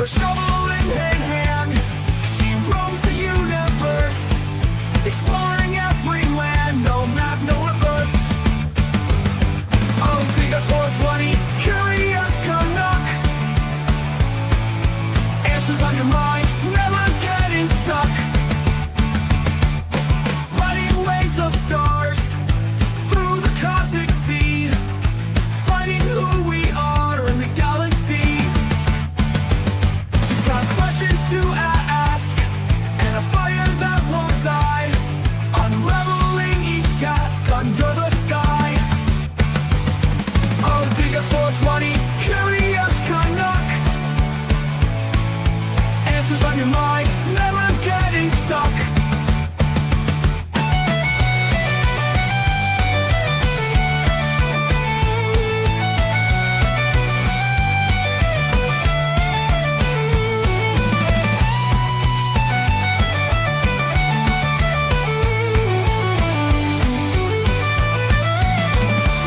a shovel in her hand, she roams the universe, exploring every land, no map, no reverse. Oh, Digger 420, curious Canuck, answers on your mind, never getting stuck. Riding waves of stars through the cosmic sea, finding who we are in the galaxy. She's got questions to ask and a fire that won't die, unraveling each task under the sky. Oh, Digger 420, curious Canuck, answers on your mind, never getting stuck.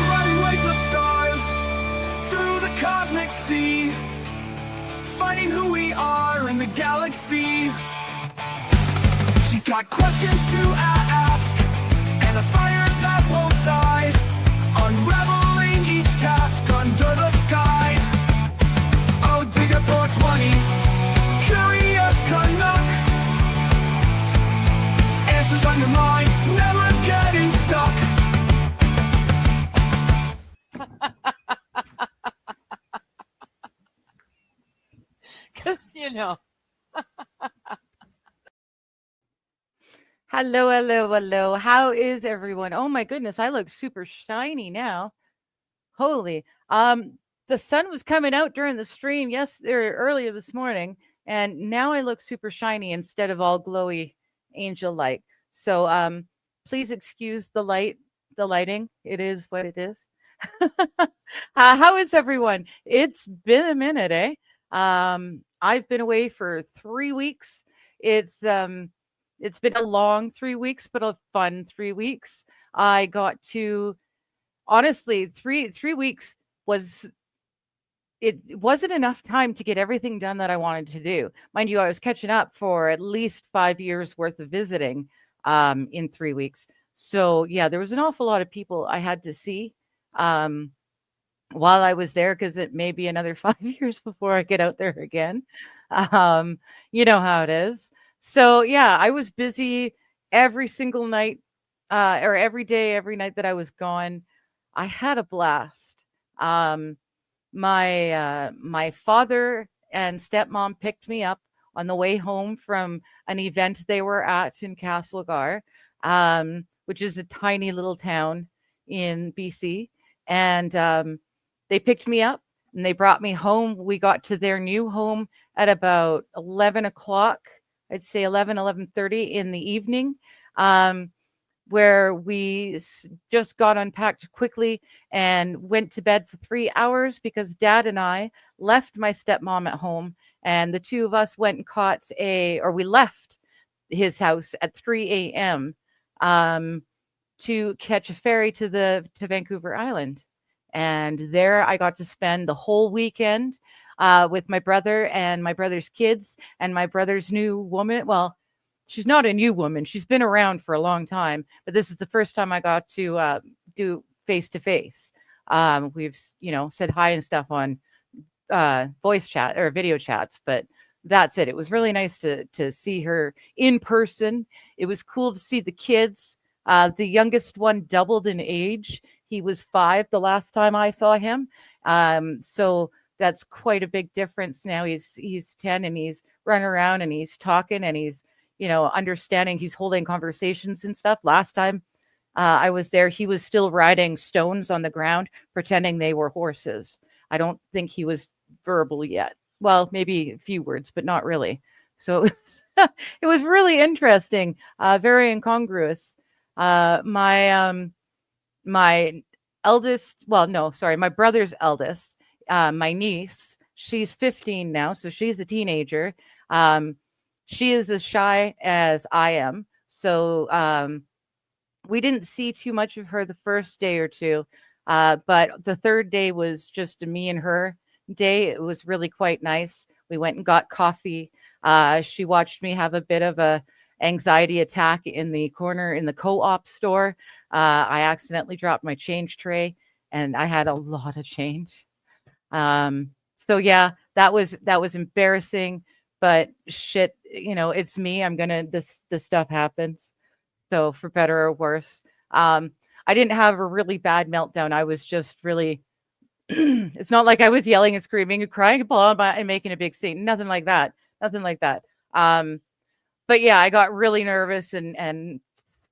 Riding waves of stars through the cosmic sea, finding who we are in the galaxy. She's got questions to ask and a fire that won't die, unraveling each task under the sky. Oh, Digger 420, curious Canuck, answers on your mind, never getting stuck. Because, you know. Hello, hello, hello. How is everyone? Oh my goodness, I look super shiny now. Holy. The sun was coming out during the stream earlier this morning, and now I look super shiny instead of all glowy angel light. So please excuse the lighting. It is what it is. How is everyone? It's been a minute, eh? I've been away for 3 weeks. It's been a long 3 weeks, but a fun 3 weeks. I got to, honestly, three weeks it wasn't enough time to get everything done that I wanted to do. Mind you, I was catching up for at least 5 years worth of visiting in 3 weeks. So yeah, there was an awful lot of people I had to see while I was there, because it may be another 5 years before I get out there again. You know how it is. So yeah, I was busy every single night, or every day, every night that I was gone. I had a blast. My father and stepmom picked me up on the way home from an event they were at in Castlegar, which is a tiny little town in BC. And they picked me up and they brought me home. We got to their new home at about 11 o'clock. I'd say 11:30 in the evening, where we just got unpacked quickly and went to bed for 3 hours, because Dad and I left my stepmom at home, and the two of us went and we left his house at 3 a.m. To catch a ferry to Vancouver Island. And there I got to spend the whole weekend with my brother and my brother's kids and my brother's new woman. Well, she's not a new woman. She's been around for a long time, but this is the first time I got to do face to face. We've, said hi and stuff on voice chat or video chats, but that's it. It was really nice to see her in person. It was cool to see the kids. The youngest one doubled in age. He was 5 the last time I saw him. So that's quite a big difference. Now he's 10 and he's running around and he's talking and he's, understanding. He's holding conversations and stuff. Last time I was there, he was still riding stones on the ground, pretending they were horses. I don't think he was verbal yet. Well, maybe a few words, but not really. So it was really interesting, very incongruous. My brother's eldest, my niece, she's 15 now, so she's a teenager. She is as shy as I am. So we didn't see too much of her the first day or two. But the third day was just me and her day. It was really quite nice. We went and got coffee. She watched me have a bit of a anxiety attack in the corner in the co-op store. I accidentally dropped my change tray, and I had a lot of change. So yeah, that was embarrassing, but shit, it's me. This stuff happens. So for better or worse. I didn't have a really bad meltdown. I was just really it's not like I was yelling and screaming and crying and making a big scene. Nothing like that. Nothing like that. But yeah, I got really nervous and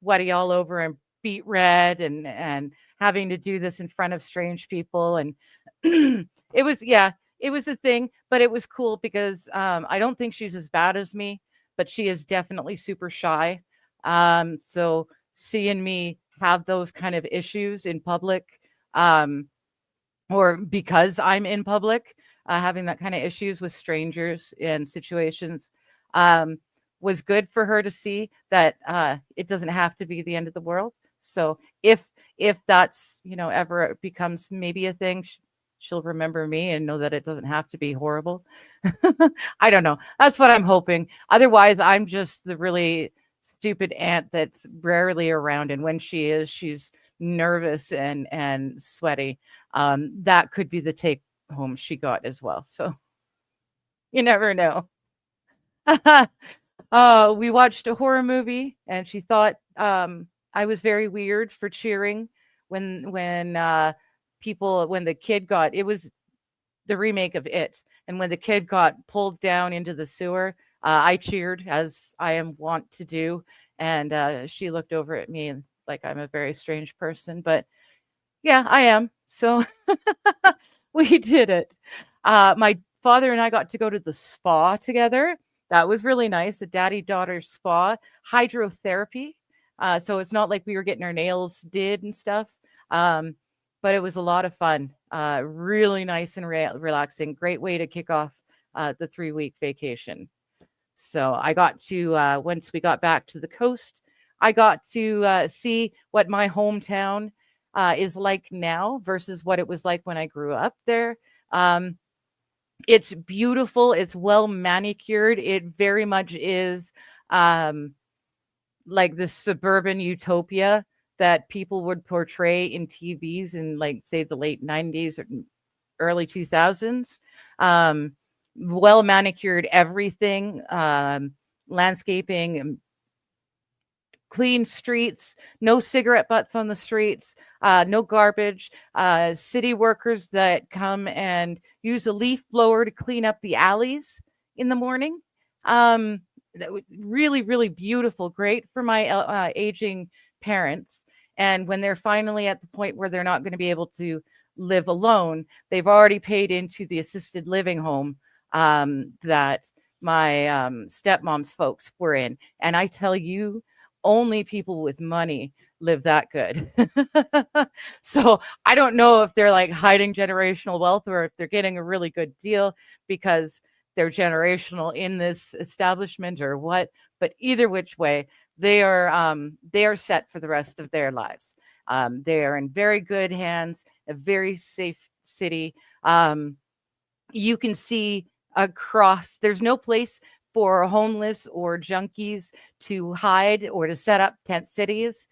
sweaty all over and beet red and having to do this in front of strange people. And it was a thing, but it was cool because I don't think she's as bad as me, but she is definitely super shy. So seeing me have those kind of issues in public, or because I'm in public, having that kind of issues with strangers and situations, was good for her to see that it doesn't have to be the end of the world. So if that's ever becomes maybe a thing, she'll remember me and know that it doesn't have to be horrible. I don't know. That's what I'm hoping. Otherwise, I'm just the really stupid aunt that's rarely around, and when she is, she's nervous and sweaty. That could be the take home she got as well. So you never know. We watched a horror movie, and she thought I was very weird for cheering when the kid got it was the remake of It, and when the kid got pulled down into the sewer, I cheered as I am wont to do, and she looked over at me and like I'm a very strange person, but yeah, I am. So we did it. My father and I got to go to the spa together. That was really nice. A daddy-daughter spa, hydrotherapy. So it's not like we were getting our nails did and stuff. But it was a lot of fun. Really nice and relaxing. Great way to kick off the 3-week vacation. So I got to, once we got back to the coast, I got to see what my hometown is like now versus what it was like when I grew up there. It's beautiful. It's well manicured. It very much is like the suburban utopia that people would portray in TVs in, like, say, the late 90s or early 2000s. Well manicured everything, landscaping, clean streets, no cigarette butts on the streets, no garbage, city workers that come and use a leaf blower to clean up the alleys in the morning. Really, really beautiful, great for my aging parents. And when they're finally at the point where they're not going to be able to live alone, they've already paid into the assisted living home that my stepmom's folks were in. And I tell you, only people with money live that good. So I don't know if they're like hiding generational wealth or if they're getting a really good deal because they're generational in this establishment or what, but either which way, they are set for the rest of their lives. They are in very good hands, a very safe city. You can see across, there's no place for homeless or junkies to hide or to set up tent cities.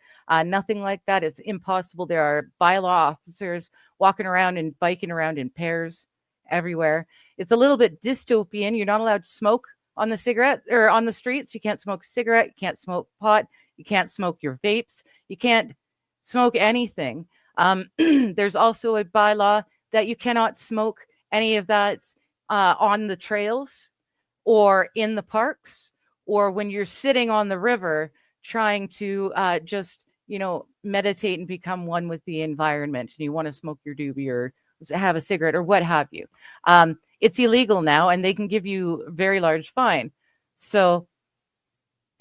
Nothing like that. It's impossible. There are bylaw officers walking around and biking around in pairs everywhere. It's a little bit dystopian. You're not allowed to smoke on the cigarette or on the streets. You can't smoke a cigarette. You can't smoke pot. You can't smoke your vapes. You can't smoke anything. There's also a bylaw that you cannot smoke any of that on the trails or in the parks or when you're sitting on the river trying to just, meditate and become one with the environment, and you want to smoke your doobie or have a cigarette or what have you. It's illegal now, and they can give you a very large fine. So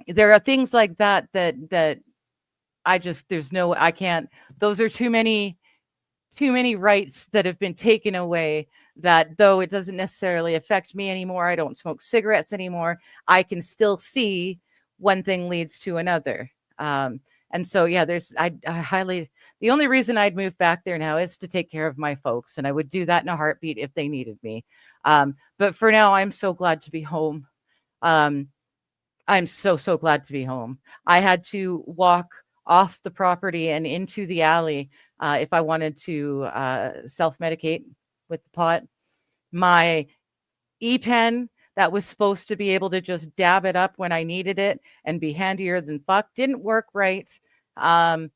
there are things like that I can't, those are too many rights that have been taken away, that though it doesn't necessarily affect me anymore, I don't smoke cigarettes anymore, I can still see one thing leads to another. And so, yeah, I highly, the only reason I'd move back there now is to take care of my folks. And I would do that in a heartbeat if they needed me. But for now, I'm so glad to be home. Um, I'm so, so glad to be home. I had to walk off the property and into the alley if I wanted to self medicate with the pot. My E-pen that was supposed to be able to just dab it up when I needed it and be handier than fuck didn't work right. Um,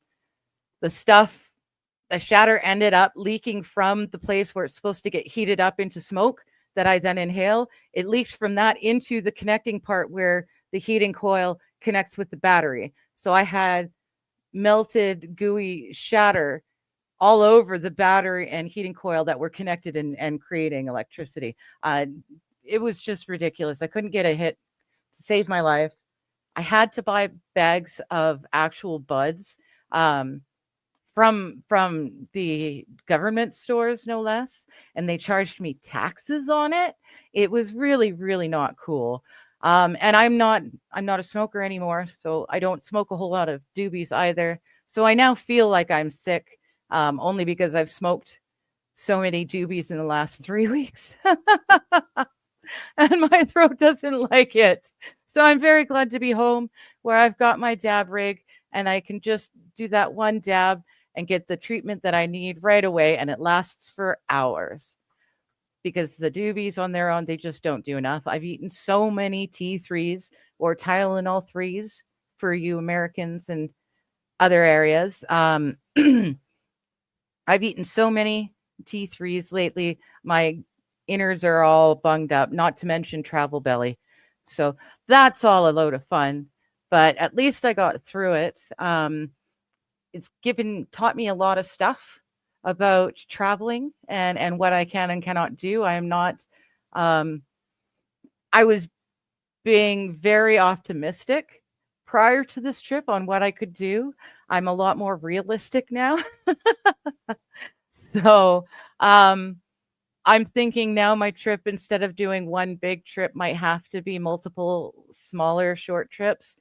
the stuff, the shatter ended up leaking from the place where it's supposed to get heated up into smoke that I then inhale. It leaked from that into the connecting part where the heating coil connects with the battery. So I had melted, gooey shatter all over the battery and heating coil that were connected and creating electricity. It was just ridiculous. I couldn't get a hit to save my life. I had to buy bags of actual buds from the government stores, no less, and they charged me taxes on it. It was really, really not cool. And I'm not a smoker anymore, so I don't smoke a whole lot of doobies either. So I now feel like I'm sick, only because I've smoked so many doobies in the last 3 weeks. And my throat doesn't like it. So I'm very glad to be home where I've got my dab rig and I can just do that one dab and get the treatment that I need right away. And it lasts for hours because the doobies on their own, they just don't do enough. I've eaten so many T3s or Tylenol 3s for you Americans and other areas. I've eaten so many T3s lately. My innards are all bunged up, not to mention travel belly. So that's all a load of fun, but at least I got through it. It's taught me a lot of stuff about traveling and what I can and cannot do. I am not, I was being very optimistic prior to this trip on what I could do. I'm a lot more realistic now. So, I'm thinking now my trip, instead of doing one big trip, might have to be multiple smaller short trips.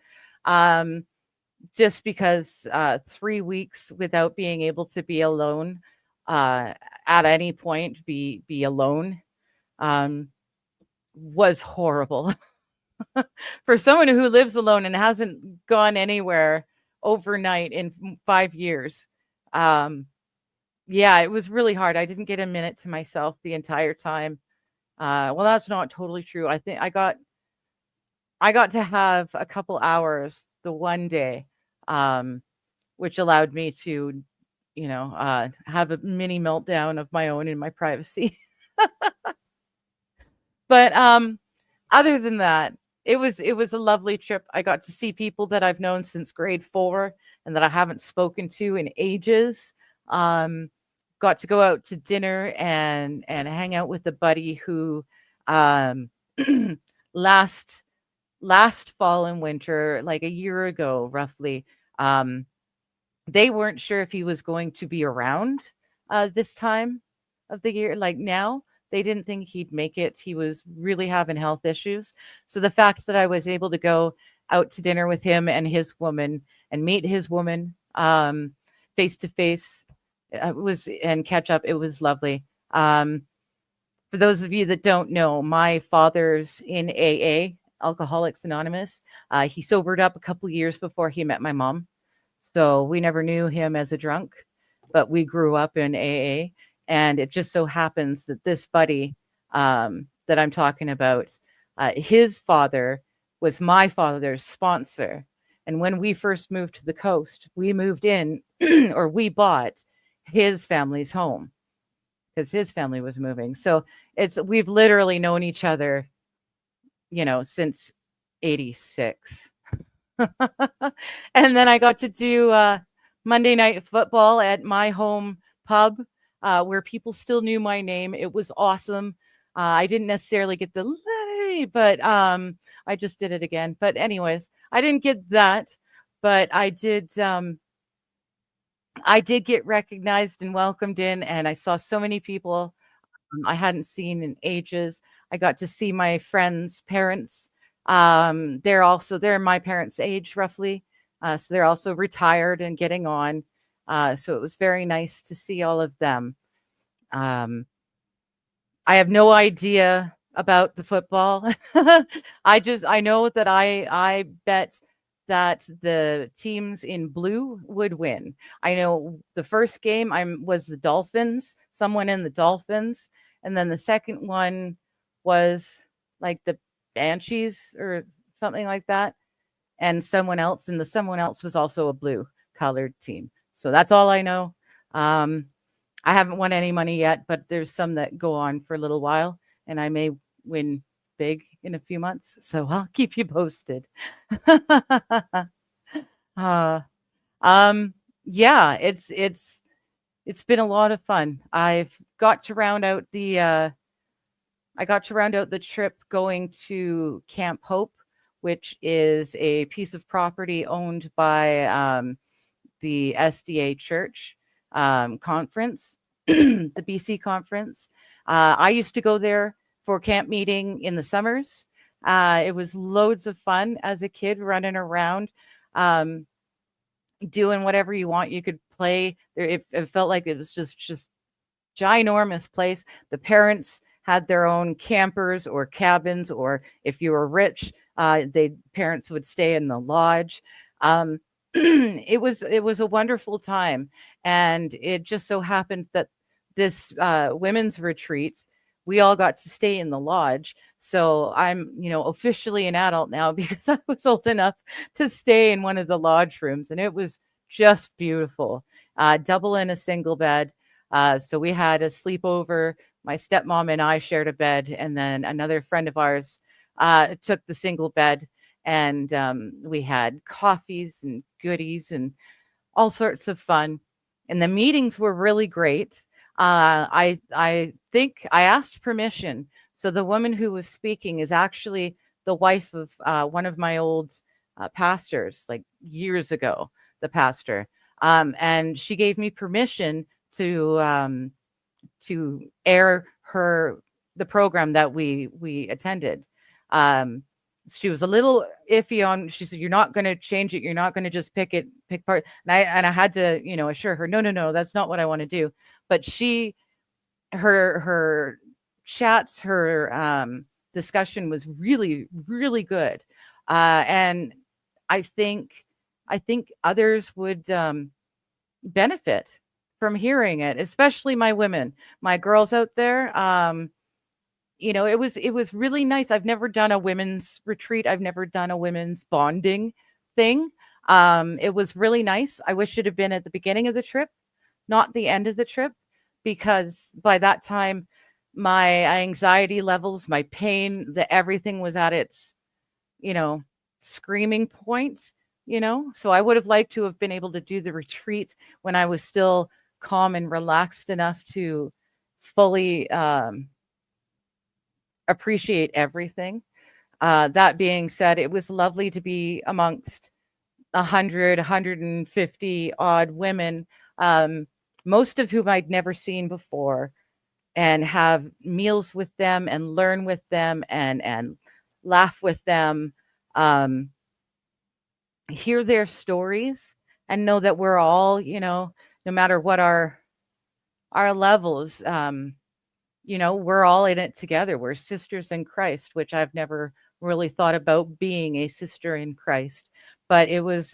Just because 3 weeks without being able to be alone at any point, be alone, was horrible. For someone who lives alone and hasn't gone anywhere overnight in 5 years. Yeah, it was really hard. I didn't get a minute to myself the entire time. Well, that's not totally true. I think I got to have a couple hours the one day, which allowed me to, have a mini meltdown of my own in my privacy. But other than that, it was a lovely trip. I got to see people that I've known since grade 4 and that I haven't spoken to in ages. Got to go out to dinner and hang out with a buddy who last fall and winter, like a year ago roughly, they weren't sure if he was going to be around this time of the year. Like now, they didn't think he'd make it. He was really having health issues. So the fact that I was able to go out to dinner with him and his woman and meet his woman face to face and catch up, it was lovely. For those of you that don't know, my father's in AA, Alcoholics Anonymous. He sobered up a couple years before he met my mom. So we never knew him as a drunk, but we grew up in AA. And it just so happens that this buddy that I'm talking about, his father was my father's sponsor. And when we first moved to the coast, we moved in or we bought his family's home because his family was moving. So we've literally known each other, since 86. And then I got to do Monday Night Football at my home pub where people still knew my name. It was awesome. I didn't necessarily get the Lenny, but I just did it again. But anyways, I didn't get that, but I did get recognized and welcomed in, and I saw so many people I hadn't seen in ages. I got to see my friends' parents. They're my parents' age roughly. So they're also retired and getting on. So it was very nice to see all of them. Um, I have no idea about the football. I know that I bet that the teams in blue would win. I know the first game was the Dolphins, someone in the Dolphins, and then the second one was like the Banshees or something like that, and someone else, and the someone else was also a blue colored team. So that's all I know. Um, I haven't won any money yet, but there's some that go on for a little while, and I may win big in a few months. So I'll keep you posted. uh, yeah, it's been a lot of fun. I've got to round out the I got to round out the trip going to Camp Hope, which is a piece of property owned by the SDA Church conference, the BC conference. I used to go there for camp meeting in the summers. It was loads of fun as a kid running around, doing whatever you want. You could play there. It felt like it was just ginormous place. The parents had their own campers or cabins, or if you were rich, parents would stay in the lodge. It was a wonderful time, and it just so happened that this women's retreat, we all got to stay in the lodge. So I'm, officially an adult now because I was old enough to stay in one of the lodge rooms, and it was just beautiful. Double and a single bed. So we had a sleepover. My stepmom and I shared a bed, and then another friend of ours took the single bed, and we had coffees and goodies and all sorts of fun. And the meetings were really great. I think I asked permission. So the woman who was speaking is actually the wife of one of my old pastors, like years ago, the pastor. And she gave me permission to air the program that we attended. She was a little iffy on. She said, "You're not going to change it. You're not going to just pick part." And I had to, assure her, no, that's not what I want to do. But her chats, her discussion was really, really good, and I think others would benefit from hearing it, especially my women, my girls out there. It was really nice. I've never done a women's retreat. I've never done a women's bonding thing. It was really nice. I wish it had been at the beginning of the trip, not the end of the trip, because by that time, my anxiety levels, my pain, everything was at its, screaming point, So I would have liked to have been able to do the retreat when I was still calm and relaxed enough to fully appreciate everything. That being said, it was lovely to be amongst 150 odd women, most of whom I'd never seen before, and have meals with them and learn with them and laugh with them, hear their stories, and know that we're all, no matter what our levels, we're all in it together. We're sisters in Christ, which I've never really thought about being a sister in Christ, but it was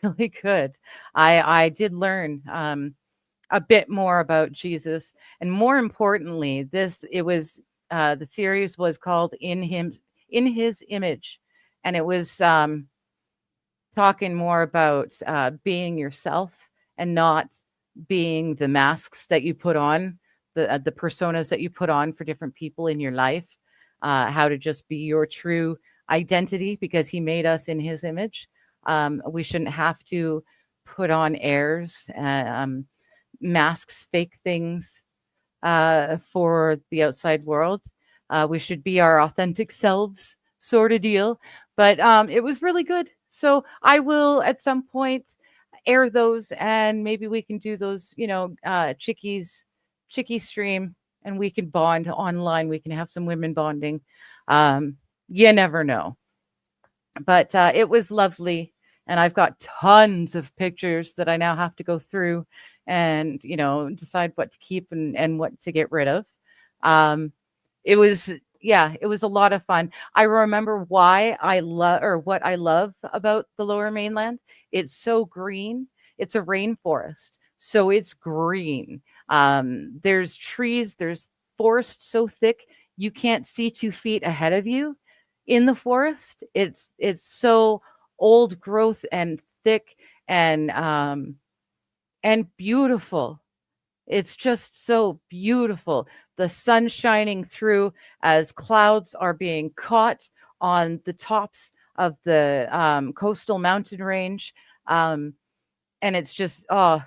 really good. I did learn a bit more about Jesus, and more importantly, the series was called in His Image, and it was talking more about being yourself and not being the masks that you put on, the personas that you put on for different people in your life, how to just be your true identity because He made us in His image. We shouldn't have to put on airs, masks, fake things for the outside world. We should be our authentic selves, sort of deal. But it was really good. So I will at some point air those, and maybe we can do those, Chickie stream, and we can bond online. We can have some women bonding. You never know. But it was lovely And I've got tons of pictures that I now have to go through and, decide what to keep and what to get rid of. Um, it was, yeah, it was a lot of fun. I remember why I love, or what I love about the Lower Mainland. It's so green. It's a rainforest, so it's green. There's trees, there's forest so thick you can't see 2 feet ahead of you in the forest. It's so old growth and thick and beautiful. It's just so beautiful. The sun shining through as clouds are being caught on the tops of the coastal mountain range. And it's just, oh,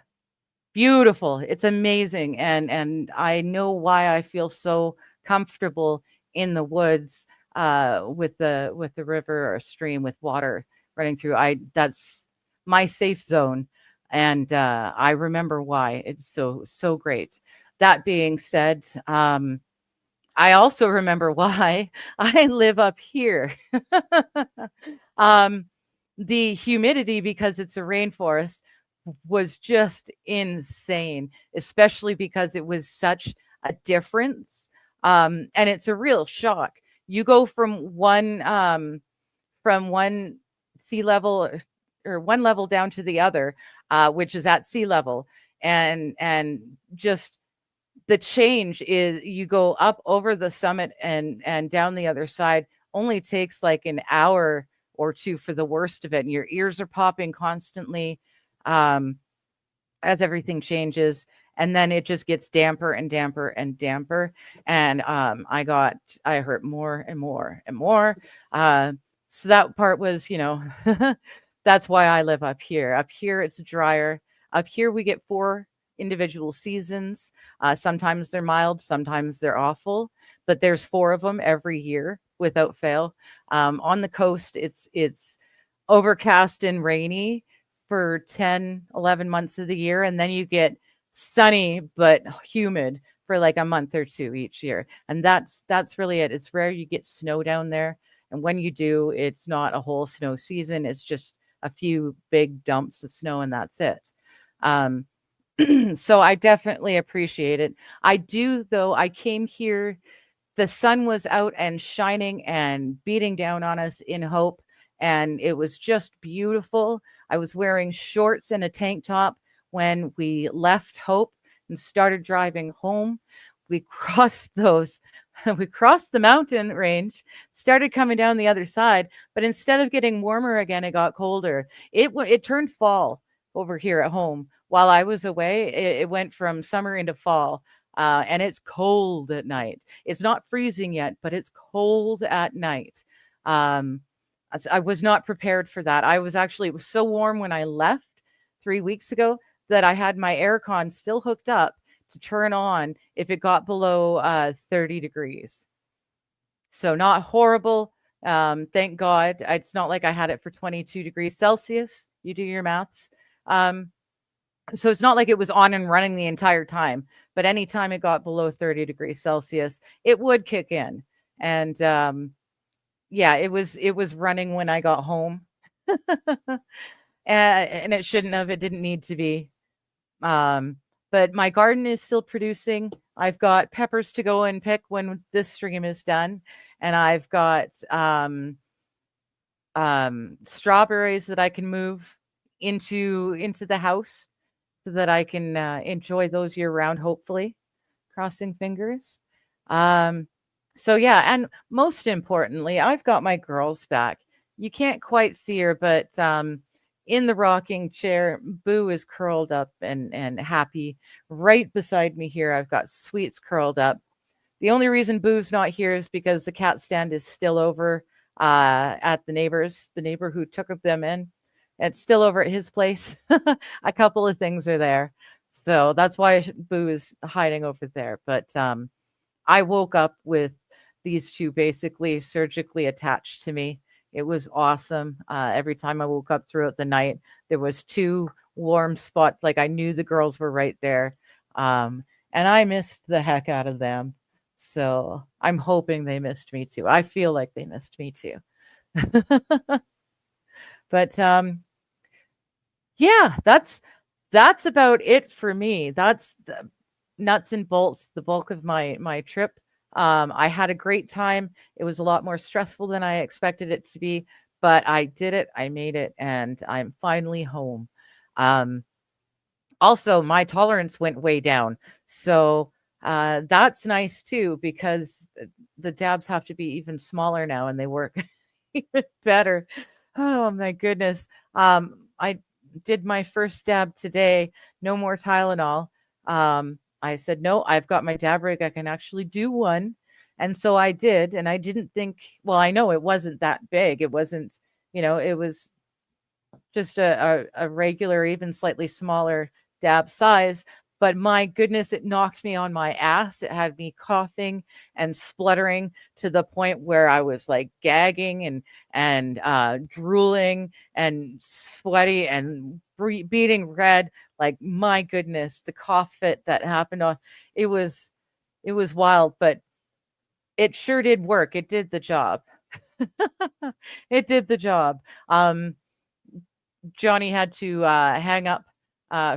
beautiful. It's amazing. And I know why I feel so comfortable in the woods with the river or stream with water running through. That's my safe zone. And I remember why. It's so great. That being said, I also remember why I live up here. um, the humidity, because it's a rainforest, was just insane, especially because it was such a difference. And it's a real shock. You go from one sea level or one level down to the other, which is at sea level, and just the change is you go up over the summit and down the other side. Only takes like an hour or two for the worst of it, and your ears are popping constantly um, as everything changes. And then it just gets damper and damper and damper. And I hurt more and more and more. So that part was, that's why I live up here. Up here, it's drier. Up here, we get 4 individual seasons. Sometimes they're mild, sometimes they're awful, but there's 4 of them every year without fail. On the coast, it's overcast and rainy for 10, 11 months of the year. And then you get sunny but humid for like a month or 2 each year. And that's really it. It's rare you get snow down there. And when you do, it's not a whole snow season. It's just a few big dumps of snow and that's it. So I definitely appreciate it. I do, though. I came here, the sun was out and shining and beating down on us in Hope, and it was just beautiful. I was wearing shorts and a tank top when we left Hope and started driving home. We crossed we crossed the mountain range, started coming down the other side, but instead of getting warmer again, it got colder. It turned fall over here at home. While I was away, it went from summer into fall, and it's cold at night. It's not freezing yet, but it's cold at night. I was not prepared for that. It was so warm when I left 3 weeks ago that I had my aircon still hooked up to turn on if it got below 30 degrees. So not horrible. Thank God. It's not like I had it for 22 degrees Celsius. You do your maths. So it's not like it was on and running the entire time, but anytime it got below 30 degrees Celsius, it would kick in. And yeah, it was running when I got home. And it shouldn't have. It didn't need to be. But my garden is still producing. I've got peppers to go and pick when this stream is done, and I've got strawberries that I can move into the house so that I can enjoy those year round, hopefully, crossing fingers. So yeah, and most importantly, I've got my girls back. You can't quite see her, but in the rocking chair, Boo is curled up and happy right beside me here. I've got Sweets curled up. The only reason Boo's not here is because the cat stand is still over at the neighbor who took them in. It's still over at his place. A couple of things are there. So that's why Boo is hiding over there. But I woke up with these two basically surgically attached to me. It was awesome. Every time I woke up throughout the night, there was 2 warm spots. Like I knew the girls were right there. And I missed the heck out of them. So I'm hoping they missed me too. I feel like they missed me too. But yeah, that's about it for me. That's the nuts and bolts, the bulk of my trip. I had a great time. It was a lot more stressful than I expected it to be, but I did it. I made it, and I'm finally home. Um, Also, my tolerance went way down, so that's nice too because the dabs have to be even smaller now, and they work even better. Oh my goodness. I did my first dab today. No more Tylenol. I said, no, I've got my dab rig. I can actually do one. And so I did. And I didn't think, well, I know it wasn't that big. It wasn't, it was just a regular, even slightly smaller dab size. But my goodness, it knocked me on my ass. It had me coughing and spluttering to the point where I was like gagging and drooling and sweaty and beating red. Like my goodness, the cough fit that happened on it was wild, but it sure did work. It did the job. It did the job. Johnny had to hang up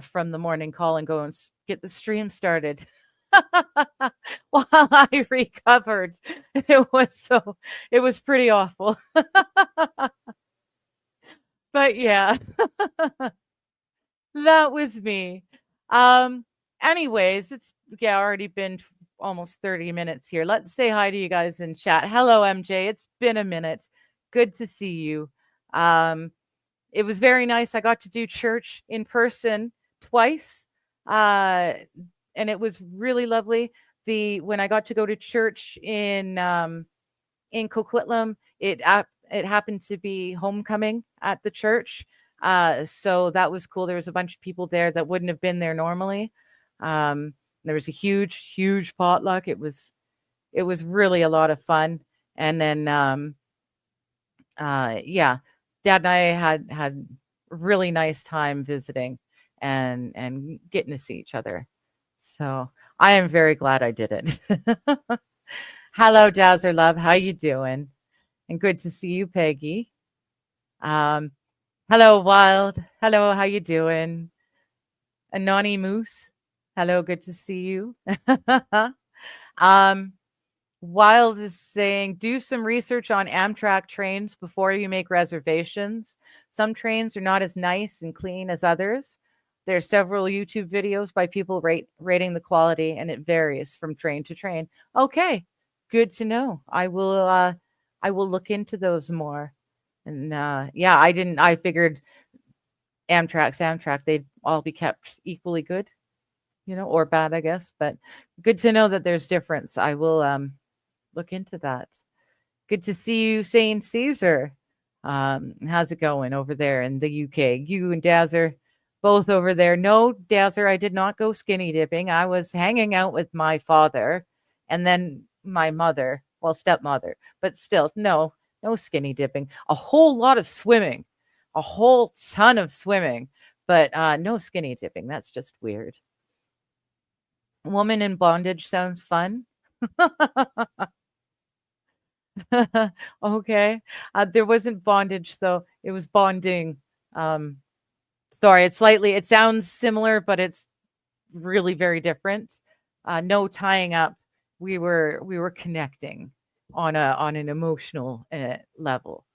from the morning call and go and get the stream started while I recovered. It was pretty awful. But yeah, that was me. Anyways, it's already been almost 30 minutes here. Let's say hi to you guys in chat. Hello, MJ. It's been a minute. Good to see you. It was very nice. I got to do church in person twice, and it was really lovely. When I got to go to church in Coquitlam, it happened to be homecoming at the church, so that was cool. There was a bunch of people there that wouldn't have been there normally. There was a huge potluck. It was really a lot of fun, and then yeah. Dad and I had really nice time visiting and getting to see each other. So I am very glad I did it. Hello, Dazzler Love. How you doing? And good to see you, Peggy. Hello, Wild. Hello, how you doing? Anani Moose. Hello, good to see you. Wild is saying, do some research on Amtrak trains before you make reservations. Some trains are not as nice and clean as others. There are several YouTube videos by people rating the quality, and it varies from train to train. Okay, good to know. I will look into those more. And yeah, I figured Amtrak, they'd all be kept equally good, or bad, I guess. But good to know that there's difference. I will look into that. Good to see you, Saint Caesar. How's it going over there in the UK? You and Dazzer both over there. No, Dazzer, I did not go skinny dipping. I was hanging out with my father and then my mother, well, stepmother, but still, no skinny dipping. A whole lot of swimming, a whole ton of swimming, but no skinny dipping. That's just weird. Woman in bondage sounds fun. Okay. There wasn't bondage though. It was bonding. Sorry, it sounds similar, but it's really very different. No tying up. We were connecting on an emotional level.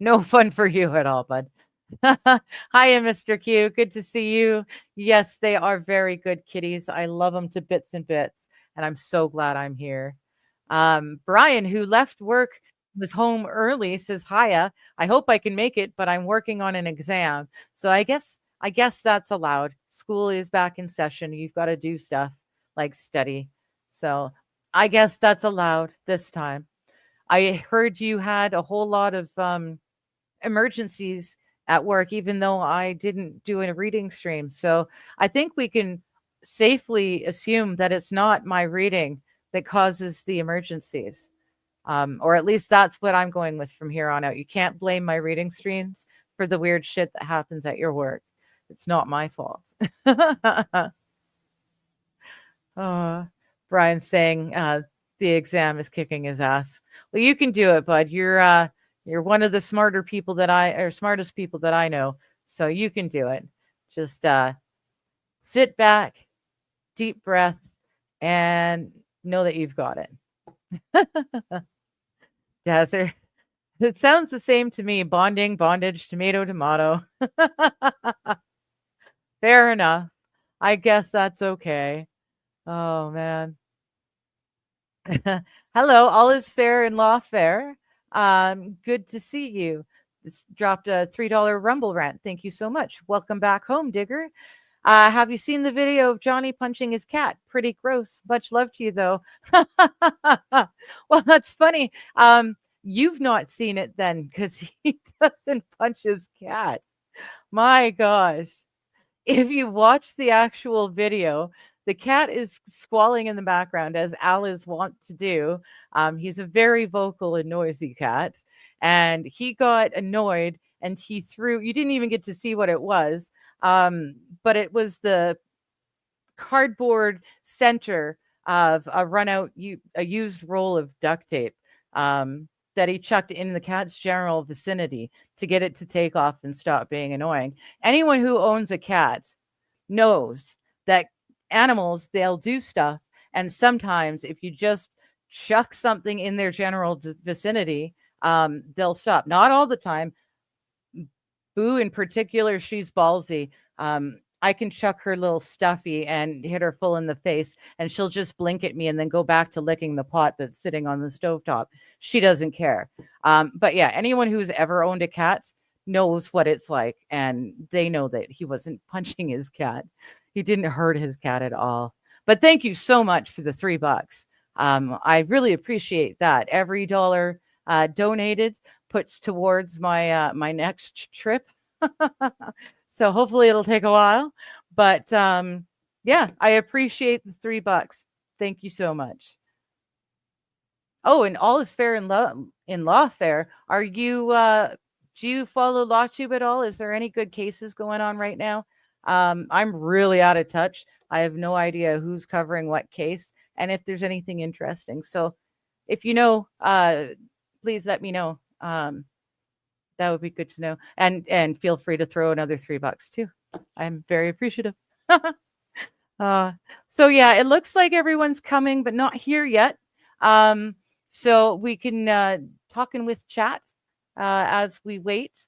No fun for you at all, bud. Hiya, Mr. Q. Good to see you. Yes, they are very good kitties. I love them to bits and bits, and I'm so glad I'm here. Brian, who left work, was home early, says, hiya. I hope I can make it, but I'm working on an exam. So I guess that's allowed. School is back in session. You've got to do stuff like study. So I guess that's allowed this time. I heard you had a whole lot of emergencies at work, even though I didn't do a reading stream. So I think we can safely assume that it's not my reading that causes the emergencies. Or at least that's what I'm going with from here on out. You can't blame my reading streams for the weird shit that happens at your work. It's not my fault. Brian's saying the exam is kicking his ass. Well, you can do it, bud. You're one of the smartest people that I know. So you can do it. Just sit back, deep breath, and know that you've got it. Desert. It sounds the same to me. Bonding, bondage, tomato, tomato. Fair enough. I guess that's okay. Oh, man. Hello, all is fair in lawfare. Good to see you. It's dropped a $3 Rumble rant. Thank you so much. Welcome back home, Digger. Have you seen the video of Johnny punching his cat? Pretty gross. Much love to you, though. Well, that's funny. You've not seen it then because he doesn't punch his cat. My gosh. If you watch the actual video, the cat is squalling in the background as Al is wont to do. He's a very vocal and noisy cat, and he got annoyed and he threw, you didn't even get to see what it was, but it was the cardboard center of a used roll of duct tape that he chucked in the cat's general vicinity to get it to take off and stop being annoying. Anyone who owns a cat knows that animals, they'll do stuff. And sometimes if you just chuck something in their general vicinity, they'll stop. Not all the time. Boo in particular, she's ballsy. I can chuck her little stuffy and hit her full in the face, and she'll just blink at me and then go back to licking the pot that's sitting on the stovetop. She doesn't care. But yeah, anyone who's ever owned a cat knows what it's like, and they know that he wasn't punching his cat. He didn't hurt his cat at all. But thank you so much for the $3. I really appreciate that. Every dollar donated puts towards my my next trip. So hopefully it'll take a while, but yeah, I appreciate the $3. Thank you so much. Oh, and all is fair in lawfare. Are you do you follow LawTube at all? Is there any good cases going on right now? I'm really out of touch. I have no idea who's covering what case and if there's anything interesting. So if you know, please let me know. That would be good to know. And feel free to throw another $3 too. I'm very appreciative. So yeah, it looks like everyone's coming, but not here yet. So we can talking with chat as we wait.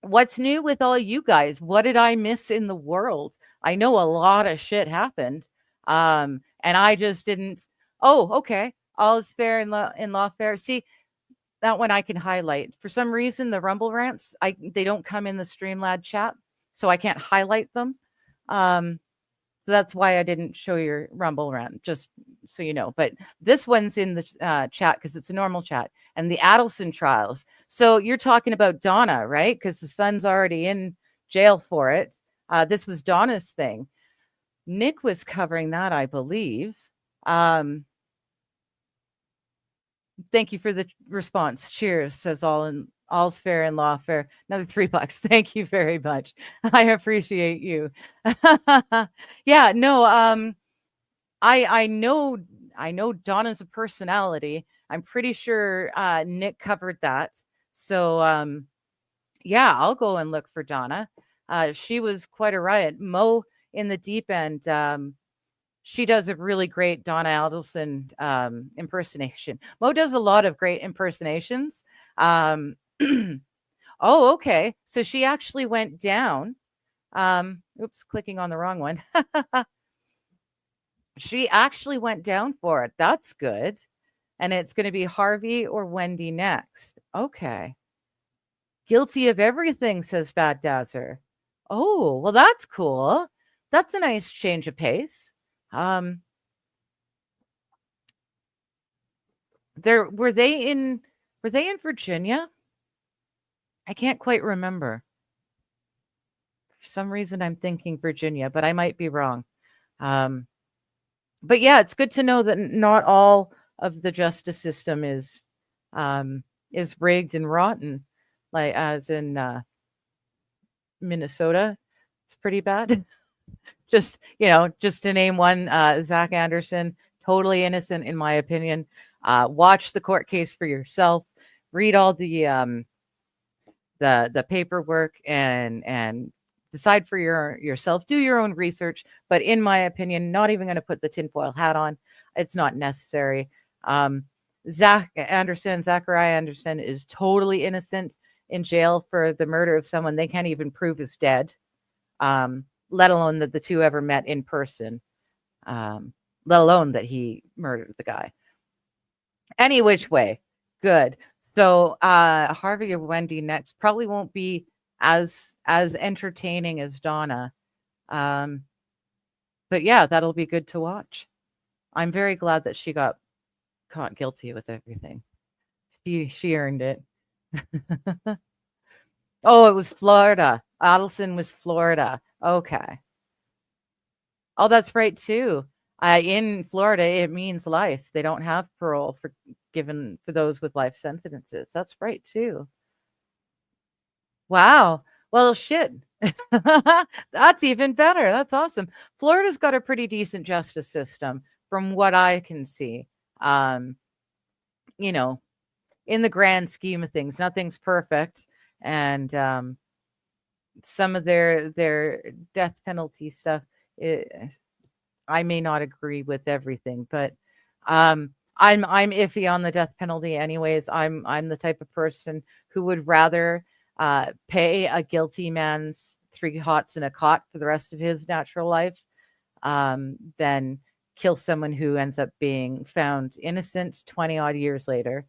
What's new with all you guys? What did I miss in the world? I know a lot of shit happened. And I just didn't. Oh, okay. All is fair in lawfare. See, that one I can highlight. For some reason, the Rumble rants, they don't come in the Streamlabs chat, so I can't highlight them. So that's why I didn't show your Rumble rant, just so you know. But this one's in the chat because it's a normal chat. And the Adelson trials. So you're talking about Donna, right? Because the son's already in jail for it. This was Donna's thing. Nick was covering that, I believe. Thank you for the response. Cheers, says all's fair in lawfare. Another $3. Thank you very much. I appreciate you. Yeah, no, I know Donna's a personality. I'm pretty sure Nick covered that. So yeah, I'll go and look for Donna. She was quite a riot. Mo in the deep end. She does a really great Donna Adelson impersonation. Mo does a lot of great impersonations. Oh, okay. So she actually went down. Oops, clicking on the wrong one. She actually went down for it. That's good. And it's going to be Harvey or Wendy next. Okay. Guilty of everything, says Bad Dazzer. Oh, well, that's cool. That's a nice change of pace. Were they in Virginia? I can't quite remember. For some reason I'm thinking Virginia, but I might be wrong. But yeah, it's good to know that not all of the justice system is rigged and rotten, like as in Minnesota. It's pretty bad. Just to name one, Zach Anderson, totally innocent in my opinion. Watch the court case for yourself. Read all the the paperwork and decide for yourself. Do your own research. But in my opinion, not even going to put the tinfoil hat on. It's not necessary. Um, Zachariah Anderson is totally innocent in jail for the murder of someone they can't even prove is dead, let alone that the two ever met in person, let alone that he murdered the guy. Any which way, good. So Harvey or Wendy next probably won't be as entertaining as Donna. But yeah, that'll be good to watch. I'm very glad that she got caught guilty with everything. She earned it. Oh, it was Florida. Adelson was Florida. Okay. Oh, that's right too. In Florida, it means life. They don't have parole for those with life sentences. That's right too. Wow. Well, shit. That's even better. That's awesome. Florida's got a pretty decent justice system from what I can see. You know, in the grand scheme of things, nothing's perfect. And some of their death penalty stuff, I may not agree with everything, but I'm iffy on the death penalty anyways. I'm the type of person who would rather pay a guilty man's 3 hots in a cot for the rest of his natural life than kill someone who ends up being found innocent 20 odd years later.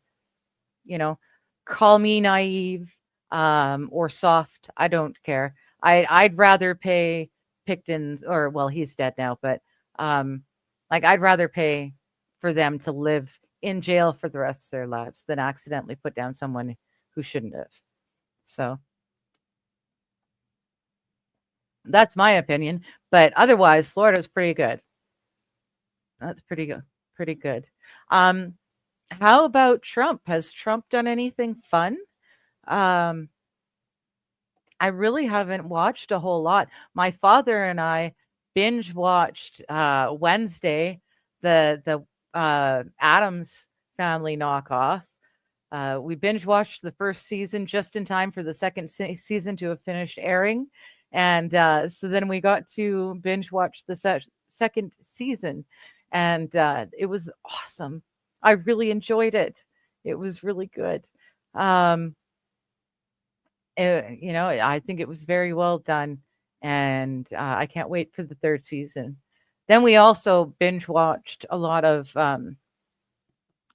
You know, call me naive or soft. I don't care. I'd rather pay Picton's, or well, he's dead now, but like I'd rather pay for them to live in jail for the rest of their lives than accidentally put down someone who shouldn't have. So that's my opinion. But otherwise, Florida's pretty good. That's pretty good. Pretty good. How about Trump? Has Trump done anything fun? I really haven't watched a whole lot. My father and I binge watched Wednesday, the Addams Family knockoff. We binge watched the first season just in time for the second season to have finished airing. And so then we got to binge watch the second season. And it was awesome. I really enjoyed it. It was really good. I think it was very well done. And I can't wait for the third season. Then we also binge watched a lot of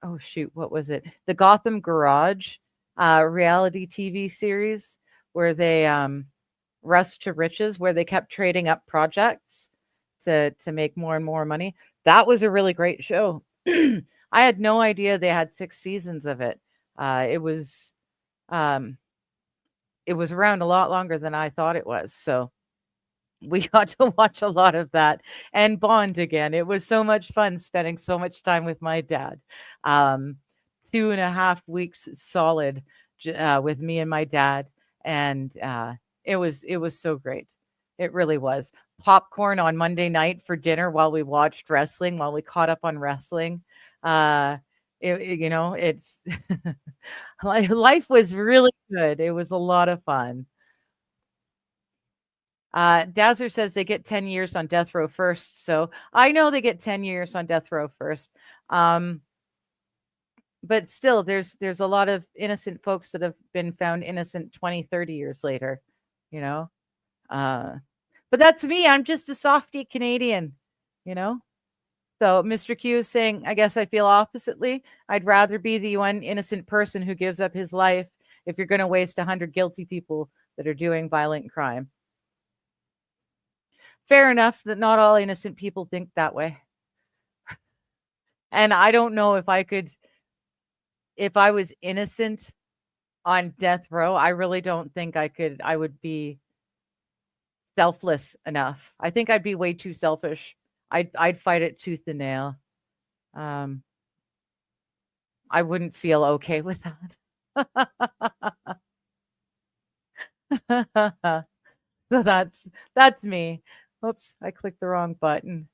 oh shoot, what was it? The Gotham Garage reality TV series where they Rust to Riches, where they kept trading up projects to make more and more money. That was a really great show. I had no idea they had 6 seasons of it. It was around a lot longer than I thought it was. So we got to watch a lot of that and bond again. It was so much fun spending so much time with my dad. 2.5 weeks solid with me and my dad. And it was so great. It really was. Popcorn on Monday night for dinner while we watched wrestling, while we caught up on wrestling. It's life was really good. It was a lot of fun. Dazzler says they get 10 years on death row first. So I know they get 10 years on death row first. But still, there's a lot of innocent folks that have been found innocent 20, 30 years later, you know? But that's me. I'm just a softy Canadian, you know? So Mr. Q is saying, I guess I feel oppositely. I'd rather be the one innocent person who gives up his life if you're going to waste 100 guilty people that are doing violent crime. Fair enough that not all innocent people think that way. And I don't know if I was innocent on death row, I really don't think I would be selfless enough. I think I'd be way too selfish. I'd fight it tooth and nail. I wouldn't feel okay with that. So that's me. Oops, I clicked the wrong button.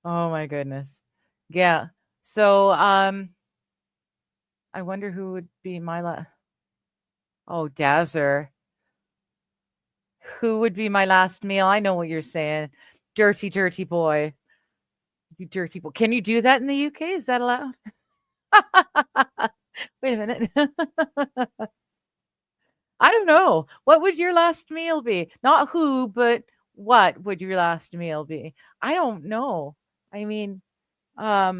Oh my goodness. Yeah. So I wonder who would be my Oh, Dazzer. Who would be my last meal? I know what you're saying. Dirty, dirty boy. You dirty boy. Can you do that in the UK? Is that allowed? Wait a minute. I don't know. What would your last meal be? Not who, but what would your last meal be? I don't know. I mean, I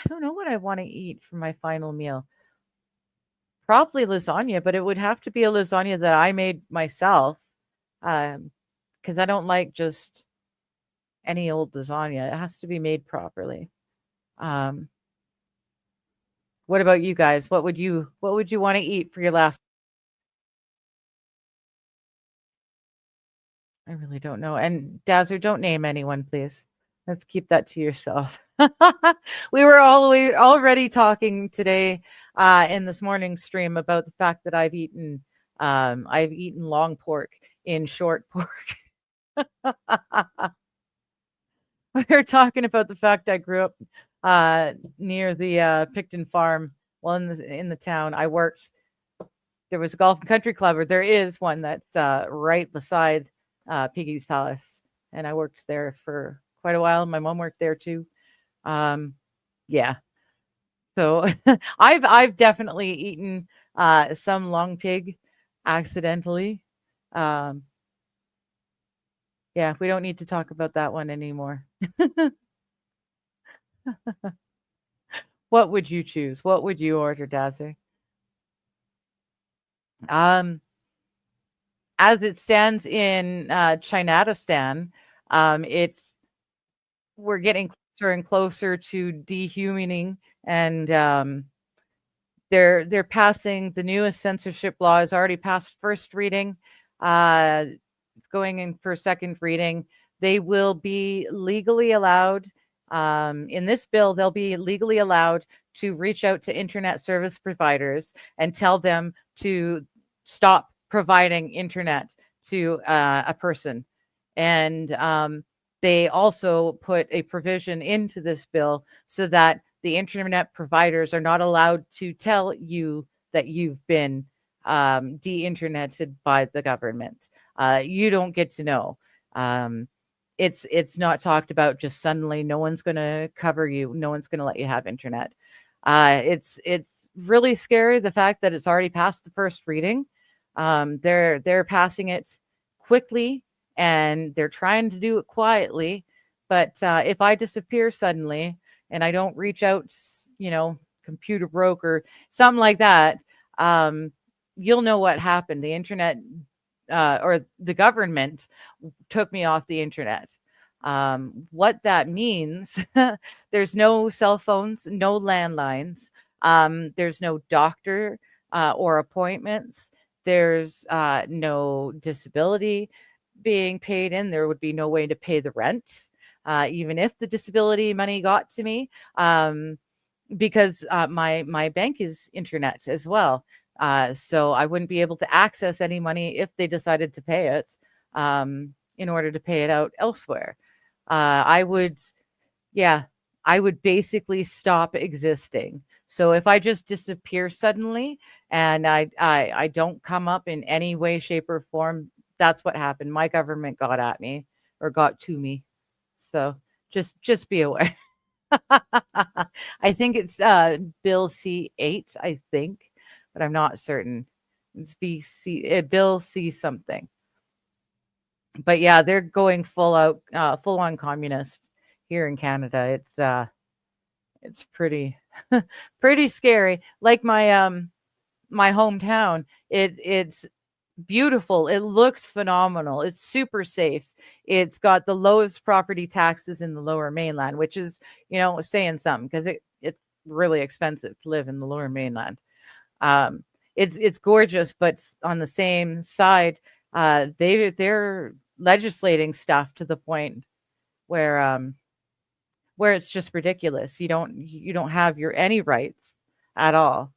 don't know what I want to eat for my final meal. Probably lasagna, but it would have to be a lasagna that I made myself. Because I don't like just any old lasagna. It has to be made properly. Um, what about you guys? What would you want to eat for your last? I really don't know. And Dazzer, don't name anyone, please. Let's keep that to yourself. We were already talking today in this morning stream about the fact that I've eaten long pork in short pork. We were talking about the fact I grew up near the Picton farm. Well, in the town I worked, there was a golf and country club, or there is one that's right beside Piggy's Palace, and I worked there for quite a while. My mom worked there too. Yeah, so I've definitely eaten some long pig accidentally. Yeah, we don't need to talk about that one anymore. What would you choose? What would you order, Dazzer? As it stands in Chinatostan, it's we're getting closer and closer to dehumaning, and they're passing the newest censorship law. Has already passed first reading. It's going in for second reading. They will be legally allowed in this bill. They'll be legally allowed to reach out to internet service providers and tell them to stop providing internet to a person. And they also put a provision into this bill so that the internet providers are not allowed to tell you that you've been de-interneted by the government. You don't get to know. It's not talked about just suddenly. No one's going to cover you. No one's going to let you have internet. It's really scary, the fact that it's already passed the first reading. They're passing it quickly, and they're trying to do it quietly. But if I disappear suddenly and I don't reach out, computer broke or something like that, you'll know what happened. The internet or the government took me off the internet. What that means, there's no cell phones, no landlines, there's no doctor or appointments, there's no disability being paid in. There would be no way to pay the rent, even if the disability money got to me, because my bank is internet as well. So I wouldn't be able to access any money if they decided to pay it in order to pay it out elsewhere. I would basically stop existing. So if I just disappear suddenly and I don't come up in any way, shape, or form, that's what happened. My government got at me, or got to me. So just be aware. I think it's Bill C8, I think, but I'm not certain. It's Bill C something. But yeah, they're going full on communist here in Canada. It's pretty pretty scary. Like my my hometown, it's beautiful. It looks phenomenal. It's super safe. It's got the lowest property taxes in the Lower Mainland, which is, saying something, because it's really expensive to live in the Lower Mainland. It's gorgeous, but on the same side, they're legislating stuff to the point where it's just ridiculous. You don't have any rights at all.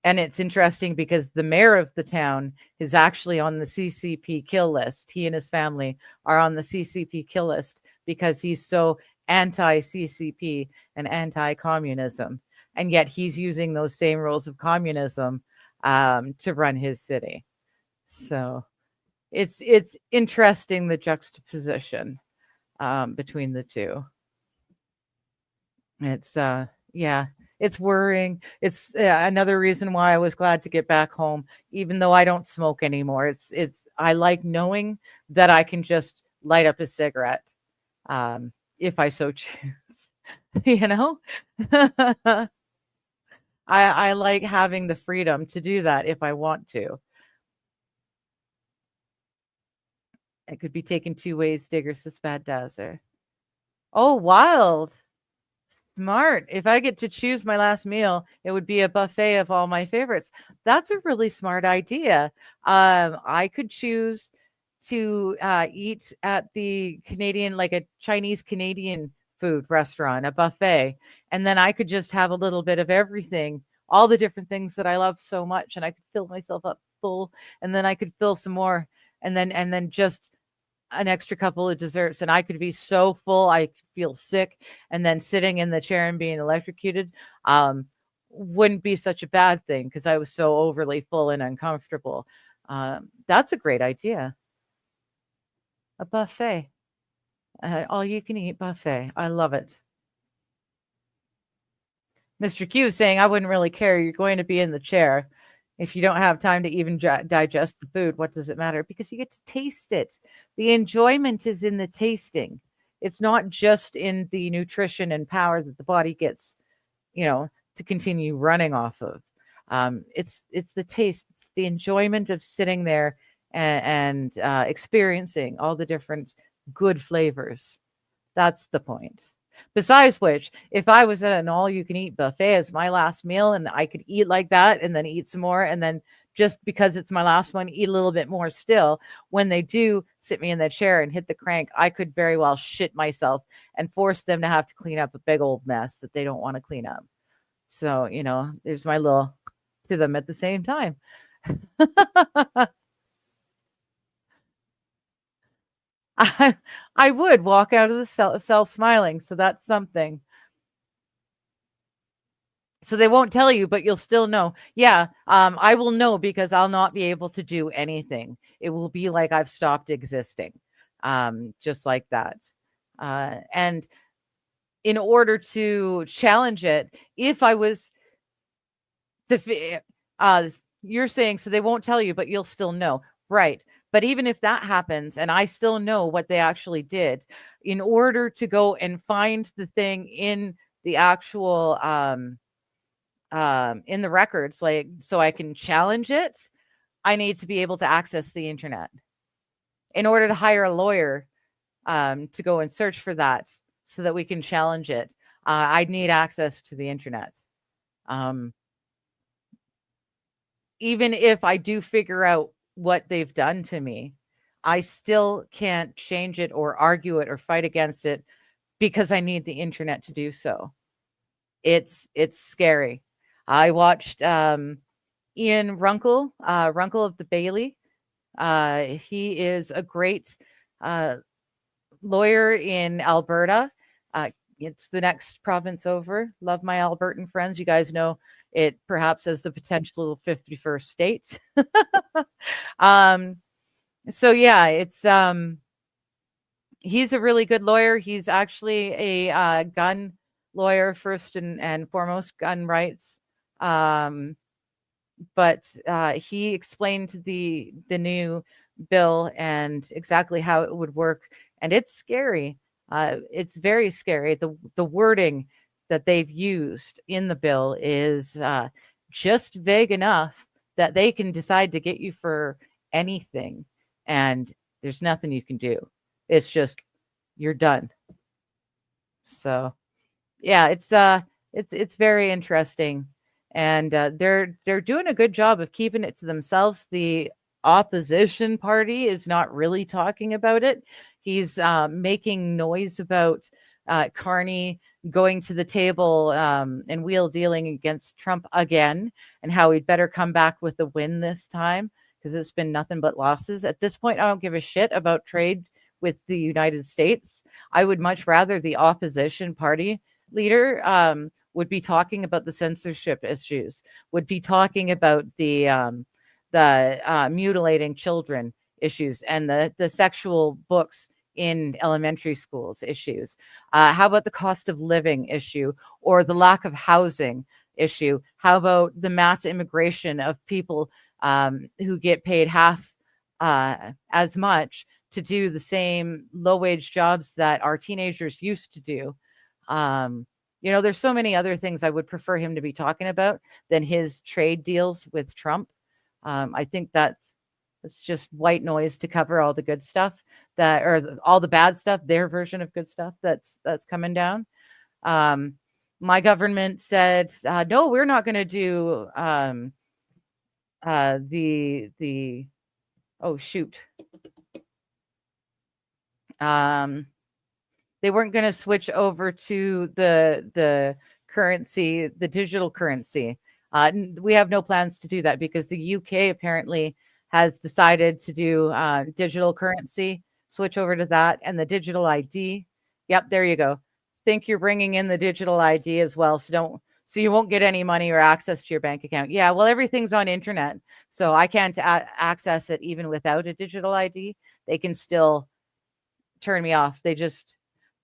And it's interesting because the mayor of the town is actually on the CCP kill list. He and his family are on the CCP kill list because he's so anti-CCP and anti-communism. And yet he's using those same rules of communism to run his city. So it's interesting, the juxtaposition between the two. It's yeah, it's worrying. It's another reason why I was glad to get back home, even though I don't smoke anymore. It's I like knowing that I can just light up a cigarette if I so choose. You know, I like having the freedom to do that if I want to. It could be taken two ways, Digger says Bad Dazzler. Oh, wild. Smart. If I get to choose my last meal, it would be a buffet of all my favorites. That's a really smart idea. I could choose to eat at the Canadian, like a Chinese Canadian food restaurant, a buffet, and then I could just have a little bit of everything, all the different things that I love so much, and I could fill myself up full, and then I could fill some more, and then just an extra couple of desserts, and I could be so full I could feel sick, and then sitting in the chair and being electrocuted wouldn't be such a bad thing because I was so overly full and uncomfortable. That's a great idea. A buffet, all you can eat buffet. I love it. Mr. Q is saying, I wouldn't really care. You're going to be in the chair. If you don't have time to even digest the food, what does it matter? Because you get to taste it. The enjoyment is in the tasting. It's not just in the nutrition and power that the body gets, to continue running off of. It's the taste, it's the enjoyment of sitting there and experiencing all the different good flavors. That's the point. Besides which, if I was at an all-you-can-eat buffet as my last meal and I could eat like that and then eat some more and then just because it's my last one, eat a little bit more still, when they do sit me in the chair and hit the crank, I could very well shit myself and force them to have to clean up a big old mess that they don't want to clean up. So, there's my little to them at the same time. I would walk out of the cell smiling. So that's something. So they won't tell you, but you'll still know. Yeah, I will know because I'll not be able to do anything. It will be like I've stopped existing, just like that. And in order to challenge it, if I was you're saying, so they won't tell you, but you'll still know. Right. But even if that happens and I still know what they actually did, in order to go and find the thing in the actual in the records, like so I can challenge it, I need to be able to access the internet. In order to hire a lawyer to go and search for that so that we can challenge it, I'd need access to the internet. Even if I do figure out what they've done to me, I still can't change it or argue it or fight against it because I need the internet to do so. It's scary. I watched Ian Runkle, Runkle of the Bailey. He is a great lawyer in Alberta. It's the next province over. Love my Albertan friends. You guys know it perhaps has the potential 51st state. So yeah, it's he's a really good lawyer. He's actually a gun lawyer first and foremost, gun rights. But he explained the new bill and exactly how it would work, and it's scary. It's very scary. The wording that they've used in the bill is just vague enough that they can decide to get you for anything, and there's nothing you can do. It's just you're done. So, yeah, it's very interesting, and they're doing a good job of keeping it to themselves. The opposition party is not really talking about it. He's making noise about Carney going to the table and wheel dealing against Trump again, and how he'd better come back with a win this time because it's been nothing but losses. At this point, I don't give a shit about trade with the United States. I would much rather the opposition party leader would be talking about the censorship issues, would be talking about the mutilating children issues and the sexual books in elementary schools issues. How about the cost of living issue or the lack of housing issue? How about the mass immigration of people who get paid half as much to do the same low-wage jobs that our teenagers used to do? There's so many other things I would prefer him to be talking about than his trade deals with Trump. I think it's just white noise to cover all the good stuff all the bad stuff, their version of good stuff that's coming down. My government said, no, we're not going to do they weren't going to switch over to the currency, the digital currency. We have no plans to do that because the UK apparently has decided to do digital currency, switch over to that, and the digital ID. Yep, there you go. Think you're bringing in the digital ID as well, so you won't get any money or access to your bank account. Yeah, well, everything's on internet, so I can't access it even without a digital ID. They can still turn me off. They just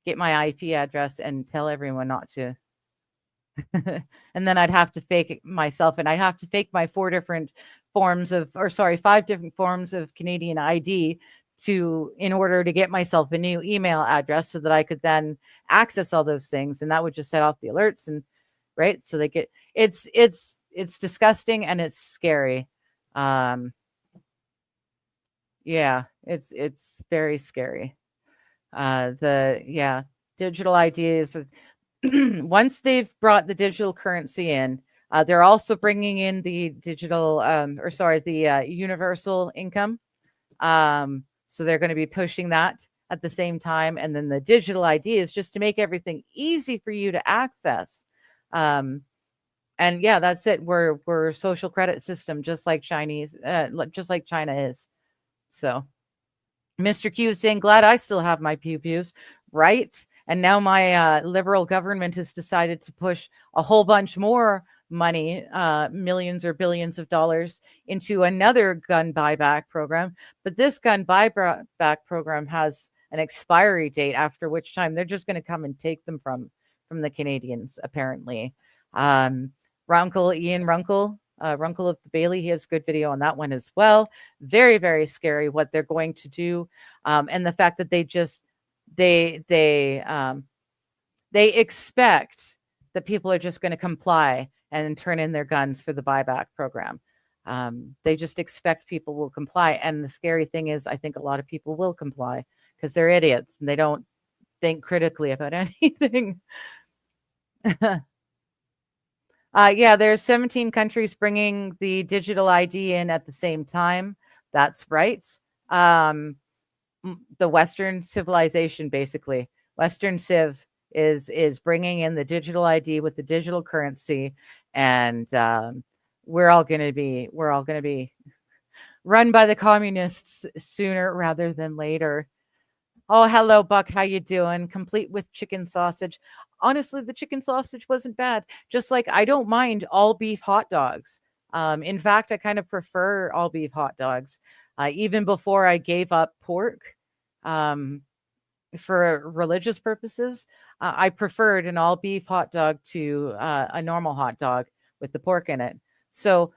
get my IP address and tell everyone not to. And then I'd have to fake it myself, and I have to fake my 5 different forms of Canadian ID in order to get myself a new email address so that I could then access all those things, and that would just set off the alerts. And right, so they get it's disgusting and it's scary. Yeah, it's very scary. Digital ID is once they've brought the digital currency in, they're also bringing in the digital universal income. So they're going to be pushing that at the same time. And then the digital ID is just to make everything easy for you to access. And yeah, that's it. We're a social credit system, just like China is. So Mr. Q is saying, glad I still have my pew-pews, right? And now my liberal government has decided to push a whole bunch more money, millions or billions of dollars, into another gun buyback program. But this gun buyback program has an expiry date, after which time they're just going to come and take them from the Canadians, apparently. Ian Runkle of the Bailey, he has a good video on that one as well. Very, very scary what they're going to do. And the fact that they expect that people are just going to comply and turn in their guns for the buyback program. They just expect people will comply. And the scary thing is, I think a lot of people will comply because they're idiots and they don't think critically about anything. There's 17 countries bringing the digital ID in at the same time. That's right. The Western civilization, basically. Western Civ is bringing in the digital ID with the digital currency, and we're all going to be run by the communists sooner rather than later. Oh, hello, Buck. How you doing? Complete with chicken sausage. Honestly, the chicken sausage wasn't bad. Just like I don't mind all beef hot dogs. In fact, I kind of prefer all beef hot dogs. Even before I gave up pork for religious purposes, I preferred an all beef hot dog to a normal hot dog with the pork in it. So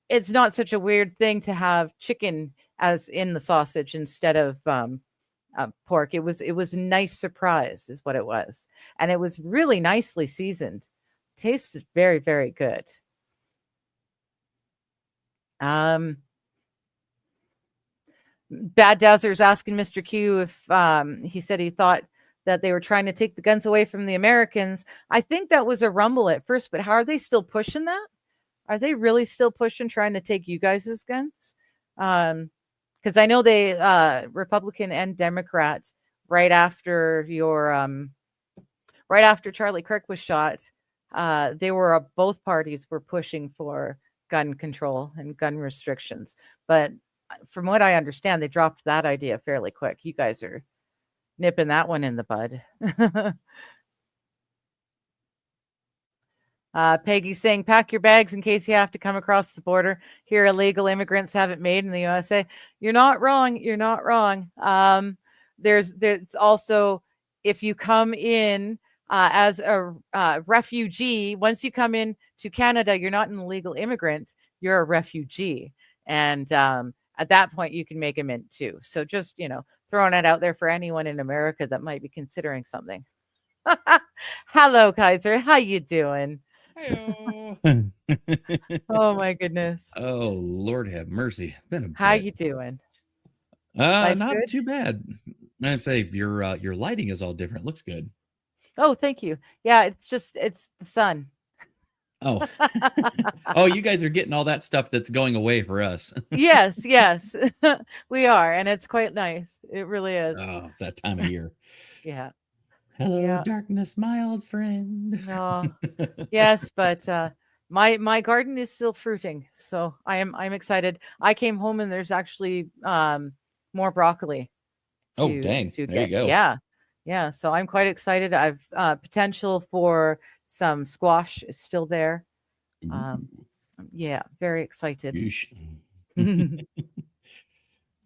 it's not such a weird thing to have chicken as in the sausage instead of pork. It was a nice surprise is what it was. And it was really nicely seasoned. Tasted very, very good. Bad Dowser's asking Mr. Q if he said he thought that they were trying to take the guns away from the Americans. I think that was a rumble at first, but how are they still pushing that? Are they really still pushing trying to take you guys' guns? Because I know they Republican and Democrats right after your right after Charlie Kirk was shot, they were both parties were pushing for gun control and gun restrictions. But from what I understand, they dropped that idea fairly quick. You guys are nipping that one in the bud. Peggy's saying, pack your bags in case you have to come across the border. Here, illegal immigrants have it made in the USA. You're not wrong. You're not wrong. There's also, if you come in as a refugee, once you come in to Canada, you're not an illegal immigrant. You're a refugee. And at that point, you can make a mint too. So just, throwing it out there for anyone in America that might be considering something. Hello, Kaiser. How you doing? Oh my goodness. Oh, Lord have mercy. Been a How bit. you doing? Life Not good? too bad. I say your lighting is all different. Looks good. Oh, thank you. Yeah, it's the sun. Oh. Oh, you guys are getting all that stuff that's going away for us. Yes, we are, and it's quite nice. It really is. Oh, it's that time of year. Yeah. Hello, Yeah. darkness, my old friend. No. Yes, but my garden is still fruiting, so I'm excited. I came home and there's actually more broccoli. Oh, dang. There you go. Yeah. So I'm quite excited. I've potential for some squash is still there. Yeah, very excited.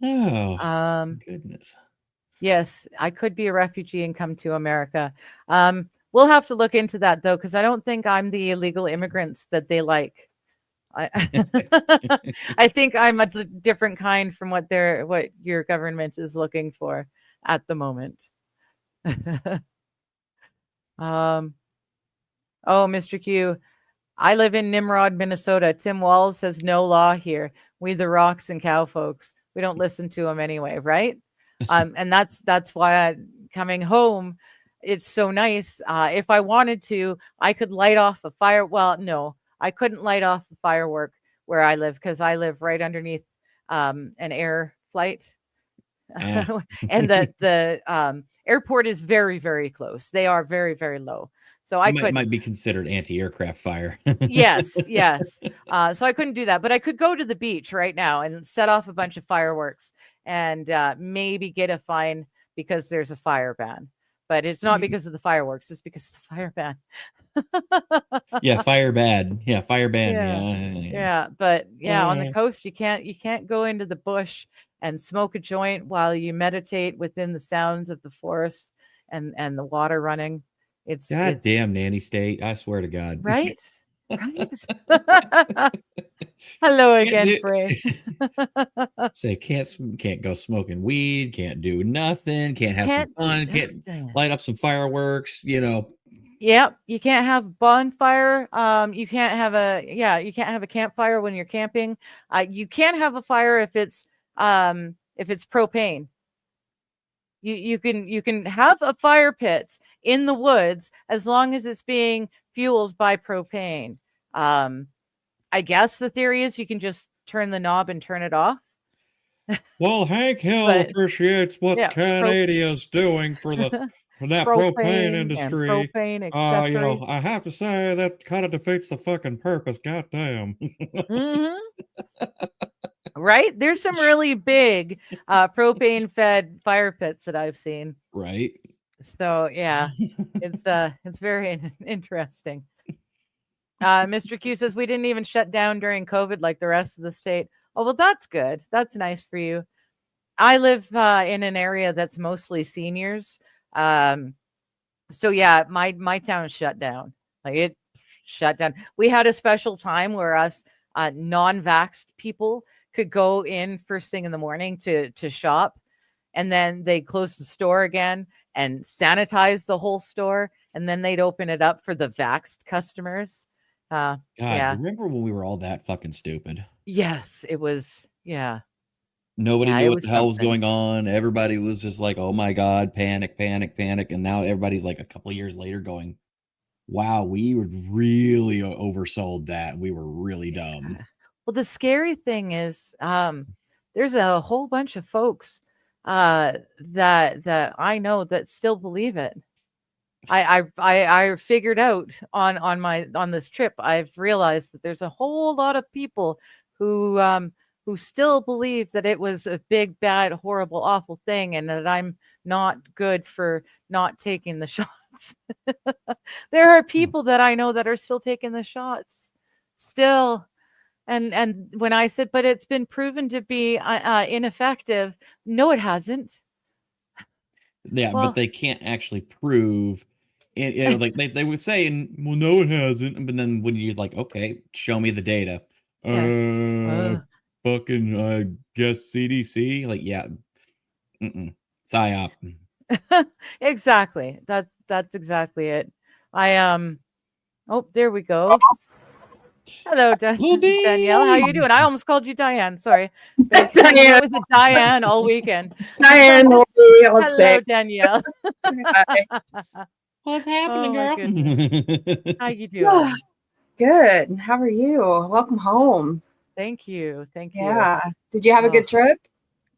Oh, goodness. Yes, I could be a refugee and come to America. We'll have to look into that though, because I don't think I'm the illegal immigrants that they like. I think I'm a different kind from what your government is looking for at the moment. Oh, Mr. Q, I live in Nimrod, Minnesota. Tim Walls says no law here. We the rocks and cow folks. We don't listen to them anyway, right? And that's why coming home, it's so nice. If I wanted to, I could light off a fire. Well, no, I couldn't light off a firework where I live because I live right underneath an air flight. And the airport is very, very close. They are very, very low. So I might be considered anti-aircraft fire. Yes. So I couldn't do that, but I could go to the beach right now and set off a bunch of fireworks and maybe get a fine because there's a fire ban. But it's not because of the fireworks; it's because of the fire ban. Yeah, fire bad. Yeah, fire ban. Yeah. But on the coast, you can't go into the bush and smoke a joint while you meditate within the sounds of the forest and the water running. It's damn Nanny State. I swear to God. Right? Hello again, Bray. Say can't go smoking weed, can't do nothing, can't have some fun, can't light up some fireworks, Yep, you can't have bonfire. You can't have a campfire when you're camping. You can't have a fire if it's propane. You can have a fire pit in the woods as long as it's being fueled by propane. I guess the theory is you can just turn the knob and turn it off. Well, Hank Hill appreciates what Canada's doing for that propane industry. Propane accessories. I have to say that kind of defeats the fucking purpose. Goddamn. Right? There's some really big propane-fed fire pits that I've seen. Right. So yeah, it's very interesting. Mr. Q says we didn't even shut down during COVID like the rest of the state. Oh, well, that's good. That's nice for you. I live in an area that's mostly seniors. So yeah, my town shut down. Like it shut down. We had a special time where us non-vaxxed people could go in first thing in the morning to shop, and then they close the store again and sanitize the whole store, and then they'd open it up for the vaxxed customers. God, yeah. Remember when we were all that fucking stupid? Yes, it was. Yeah. Nobody knew what the hell was going on. Everybody was just like, oh my God, panic. And now everybody's like a couple of years later going, wow, we were really oversold that. We were really dumb. Well, the scary thing is there's a whole bunch of folks that I know that still believe it. I figured out on this trip, I've realized that there's a whole lot of people who still believe that it was a big, bad, horrible, awful thing, and that I'm not good for not taking the shots. There are people that I know that are still taking the shots, still. And when I said, but it's been proven to be ineffective, no, it hasn't. Yeah, Well, but they can't actually prove it. Like they would say, well, no, it hasn't. But then when you're like, okay, show me the data. Yeah. Fucking guess CDC. Like, yeah, psyop. Exactly. That's exactly it. Oh, there we go. Hello, Danielle. How you doing? I almost called you Diane. Sorry. Been hanging out with Diane all weekend. Diane, Hello, say. Danielle. What's happening, Oh, girl? How you doing? Good. How are you? Welcome home. Thank you. Thank you. Yeah. Did you have a good trip?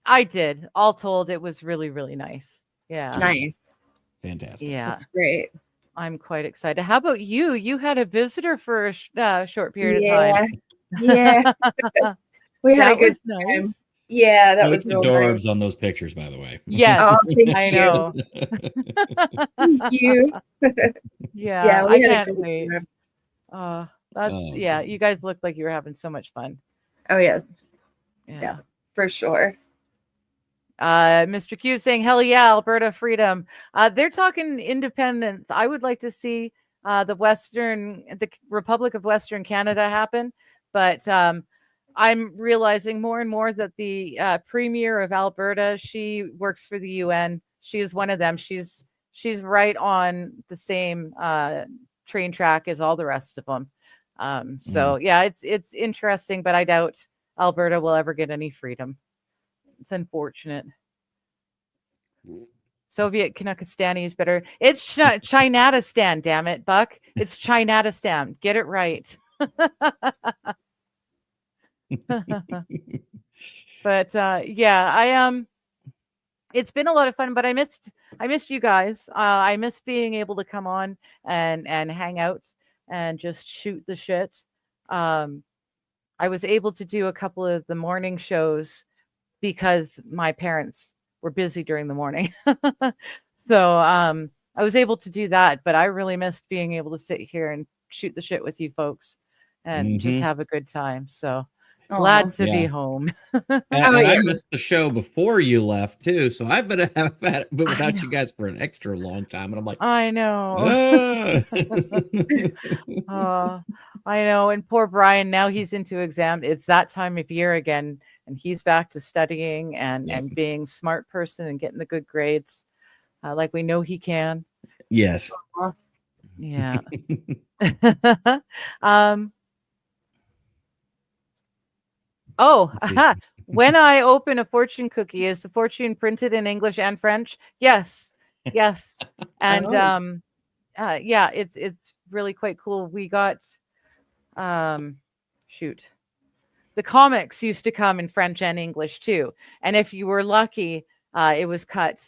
I did. All told, it was really, really nice. Yeah. Nice. Fantastic. Yeah. That's great. I'm quite excited. How about you? You had a visitor for a short period of time. Yeah. We had a good time. Nice. Yeah, that was real adorbs nice. on those pictures, by the way. Yes. Oh, thank I you. know. Thank you. Yeah, we I had a can't good wait. trip. Yeah, you guys look like you were having so much fun. Oh, yes. Yeah, for sure. Mr. Q saying, hell yeah, Alberta freedom. They're talking independence. I would like to see the Republic of Western Canada happen, but I'm realizing more and more that the Premier of Alberta, she works for the UN. She is one of them. She's right on the same train track as all the rest of them. So yeah, it's interesting, but I doubt Alberta will ever get any freedom. It's unfortunate. Soviet Kanakistani is better. It's Chinatistan, damn it, Buck. It's Chinatistan. Get it right. But yeah, it's been a lot of fun, but I missed you guys. I missed being able to come on and hang out and just shoot the shit. I was able to do a couple of the morning shows because my parents were busy during the morning. So I was able to do that, but I really missed being able to sit here and shoot the shit with you folks and just have a good time. So glad to be home. I missed the show before you left too, so I've been had it, but without you guys for an extra long time, and I'm like, I know. I know. And poor Brian, now he's into exam. It's that time of year again, and he's back to studying and being a smart person and getting the good grades, like we know he can. Yes. Yeah. When I open a fortune cookie, is the fortune printed in English and French? Yes. And yeah, it's really quite cool. We got the comics used to come in French and English too, and if you were lucky, it was cut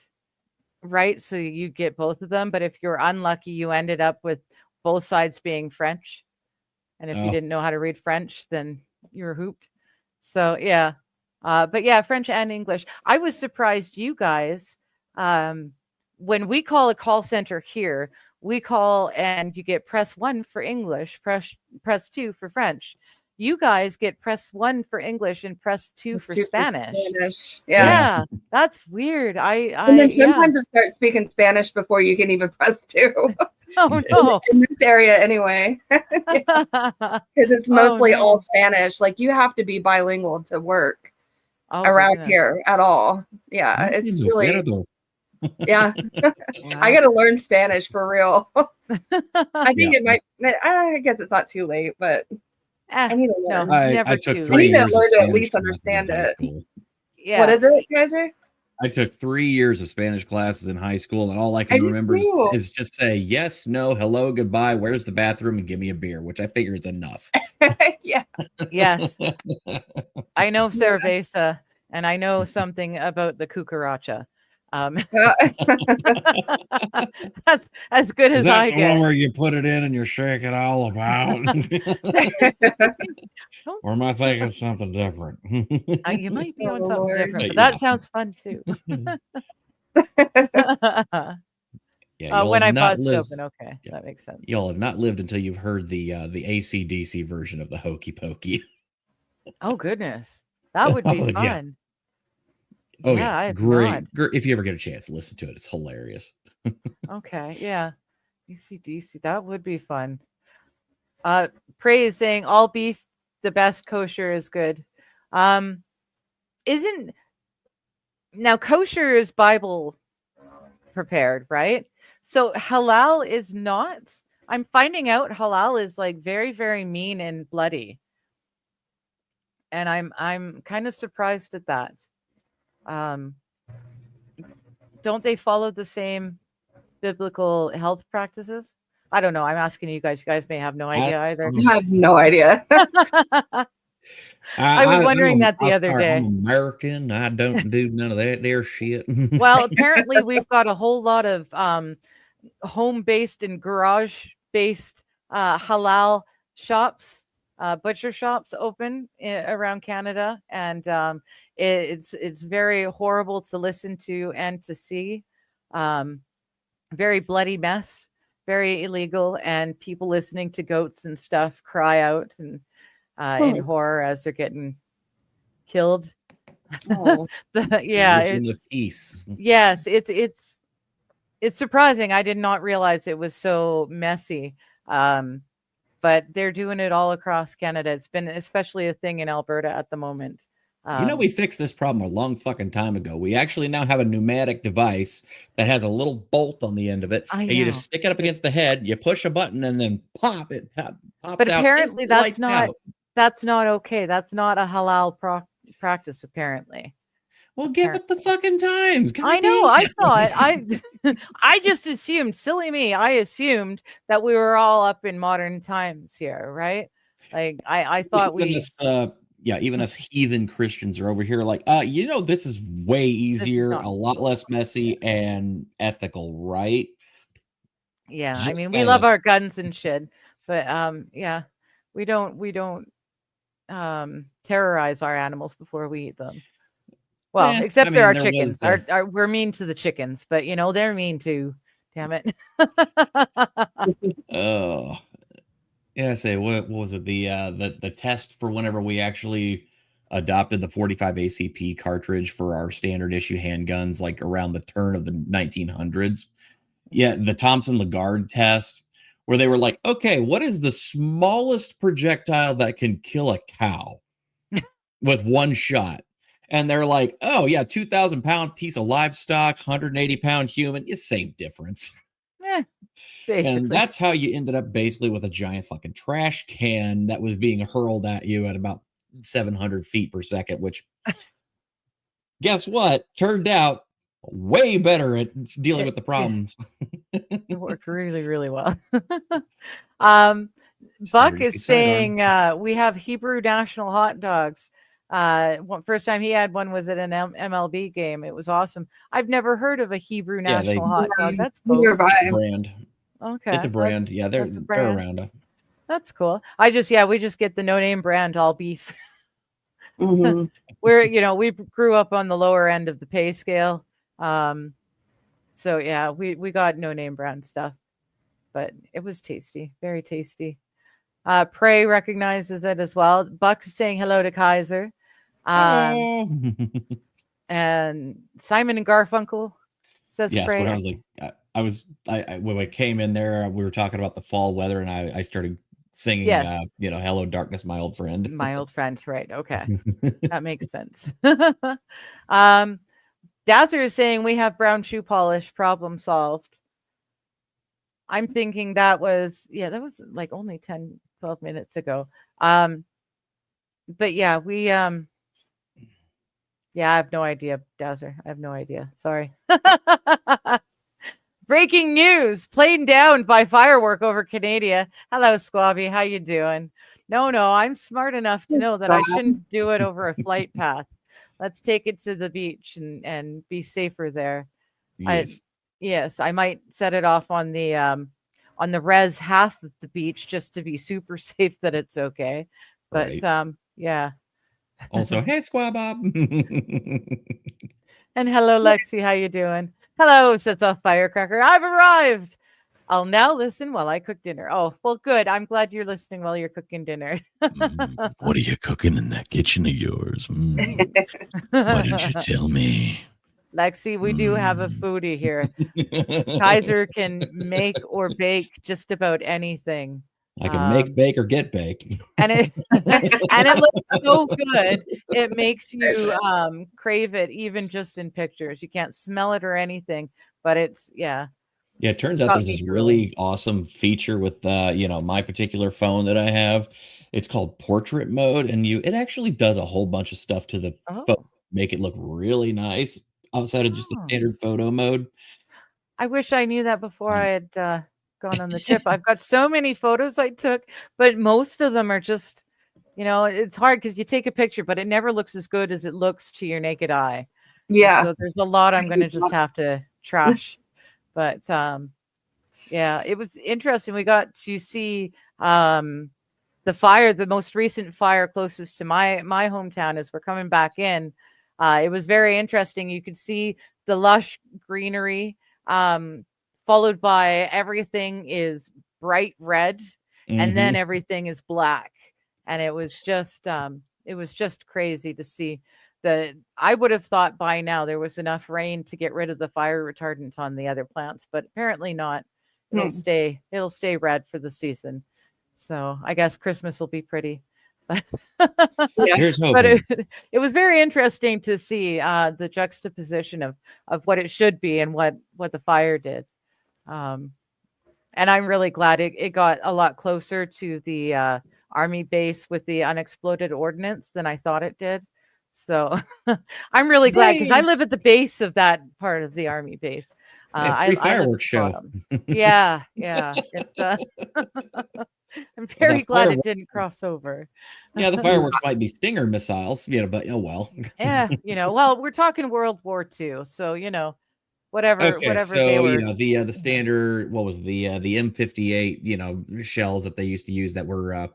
right, so you get both of them. But if you're unlucky, you ended up with both sides being French, and if you didn't know how to read French, then you're hooped. So yeah, but yeah, French and English. I was surprised you guys, when we call a call center here, we call and you get press 1 for English, press 2 for French. You guys get press 1 for English and press 2 for Spanish. Yeah, that's weird. And then sometimes it starts speaking Spanish before you can even press 2. Oh no! In this area, anyway, because it's mostly all Spanish. Like you have to be bilingual to work around here at all. Yeah, it's really. Yeah, I got to learn Spanish for real. I think it might. I guess it's not too late, but I need to learn. I took 3 years to learn to at Spanish least understand it. Yeah. What is it, Kaiser? I took 3 years of Spanish classes in high school, and all I can remember is just say yes, no, hello, goodbye, where's the bathroom, and give me a beer, which I figure is enough. Yeah. Yes. I know cerveza, and I know something about the cucaracha. That's as good as I the get. one where you put it in and you shake it all about? Or am I thinking something different? You might be on something Lord. different, but that sounds fun too. When I bust open, okay, that makes sense. Y'all have not lived until you've heard the AC/DC version of the Hokey Pokey. Oh goodness, that would be fun. Oh yeah, great. If you ever get a chance, listen to it. It's hilarious. Okay, yeah, AC/DC, that would be fun. Prey is saying all beef, the best, kosher is good. Isn't now kosher is Bible prepared, right? So halal is not. I'm finding out halal is like very, very mean and bloody. And I'm kind of surprised at that. Don't they follow the same biblical health practices? I don't know. I'm asking you guys. You guys may have no idea either. I have no idea. I was wondering that the other day. I'm American. I don't do none of that there shit. Well, apparently we've got a whole lot of home-based and garage-based halal shops, butcher shops open around Canada, and it's very horrible to listen to and to see. Very bloody mess, very illegal, and people listening to goats and stuff cry out and in horror as they're getting killed. Oh. It's peace. Yes, it's surprising. I did not realize it was so messy. But they're doing it all across Canada. It's been especially a thing in Alberta at the moment. We fixed this problem a long fucking time ago. We actually now have a pneumatic device that has a little bolt on the end of it. And you just stick it up against the head, you push a button, and then pop, it pops out. But apparently that's not okay. That's not a halal practice, apparently. Well, get with the fucking times. God I know. I thought I just assumed, silly me, I assumed that we were all up in modern times here, right? Like I thought even us heathen Christians are over here like, this is way easier, a lot less messy and ethical, right? Yeah, just I mean, we love our guns and shit, but we don't terrorize our animals before we eat them. Well, except there are chickens. We're mean to the chickens, but they're mean too. Damn it. Oh. Yeah, what was it? The test for whenever we actually adopted the 45 ACP cartridge for our standard issue handguns, like around the turn of the 1900s. Yeah, the Thompson Lagarde test, where they were like, okay, what is the smallest projectile that can kill a cow with one shot? And they're like, oh yeah, 2,000-pound piece of livestock, 180-pound human, it's same difference. Basically. And that's how you ended up basically with a giant fucking trash can that was being hurled at you at about 700 feet per second, which guess what? Turned out way better at dealing with the problems. It worked really, really well. Buck is saying we have Hebrew national hot dogs. First time he had one was at an MLB game. It was awesome. I've never heard of a Hebrew national hot dog. That's cool. Brand. Okay, it's a brand. They're around. That's cool. We just get the no name brand all beef. Mm-hmm. We grew up on the lower end of the pay scale. So yeah, we got no name brand stuff, but it was tasty, very tasty. Prey recognizes it as well. Buck's saying hello to Kaiser. And Simon and Garfunkel says Prey. When I was like, when I came in there, we were talking about the fall weather, and I started singing, "Hello, Darkness, my old friend." My old friend, right? Okay, that makes sense. Dazzler is saying we have brown shoe polish. Problem solved. I'm thinking that was like only 10, 12 minutes ago. But yeah, we I have no idea, Dazzler. I have no idea. Sorry. Breaking news, plane down by firework over Canada. Hello, Squabby. How you doing? No, I'm smart enough to know that I shouldn't do it over a flight path. Let's take it to the beach and be safer there. Yes. Yes, I might set it off on the res half of the beach just to be super safe that it's okay. But Right. yeah. Also, hey, Squab Bob. And hello, Lexi. How you doing? Hello, sets off Firecracker. I've arrived. I'll now listen while I cook dinner. Oh, well, good. I'm glad you're listening while you're cooking dinner. What are you cooking in that kitchen of yours? Why didn't you tell me? Lexi, we do have a foodie here. Kaiser can make or bake just about anything. I can make, bake, or get baked. And it and it looks so good. It makes you crave it even just in pictures. You can't smell it or anything, but it's Yeah, it turns out there's this really awesome feature with my particular phone that I have. It's called portrait mode, and it actually does a whole bunch of stuff to the phone, make it look really nice outside of just the standard photo mode. I wish I knew that before I had gone on the trip. I've got so many photos I took, but most of them are just, it's hard because you take a picture, but it never looks as good as it looks to your naked eye. Yeah. So there's a lot I'm going to just have to trash. But yeah, it was interesting. We got to see the most recent fire closest to my hometown as we're coming back in. It was very interesting. You could see the lush greenery, followed by everything is bright red, and then everything is black. And it was just crazy to see. I would have thought by now there was enough rain to get rid of the fire retardant on the other plants, but apparently not. It'll stay red for the season. So I guess Christmas will be pretty. Here's hoping. But it was very interesting to see the juxtaposition of what it should be and what the fire did. And I'm really glad it got a lot closer to the army base with the unexploded ordnance than I thought it did. So I'm really glad because I live at the base of that part of the army base. Free fireworks show. Yeah. It's I'm very glad it didn't cross over. Yeah, the fireworks might be Stinger missiles, but oh well. Yeah, well, we're talking World War II, so whatever. Okay, whatever so they were. the standard, what was the M58 shells that they used to use that were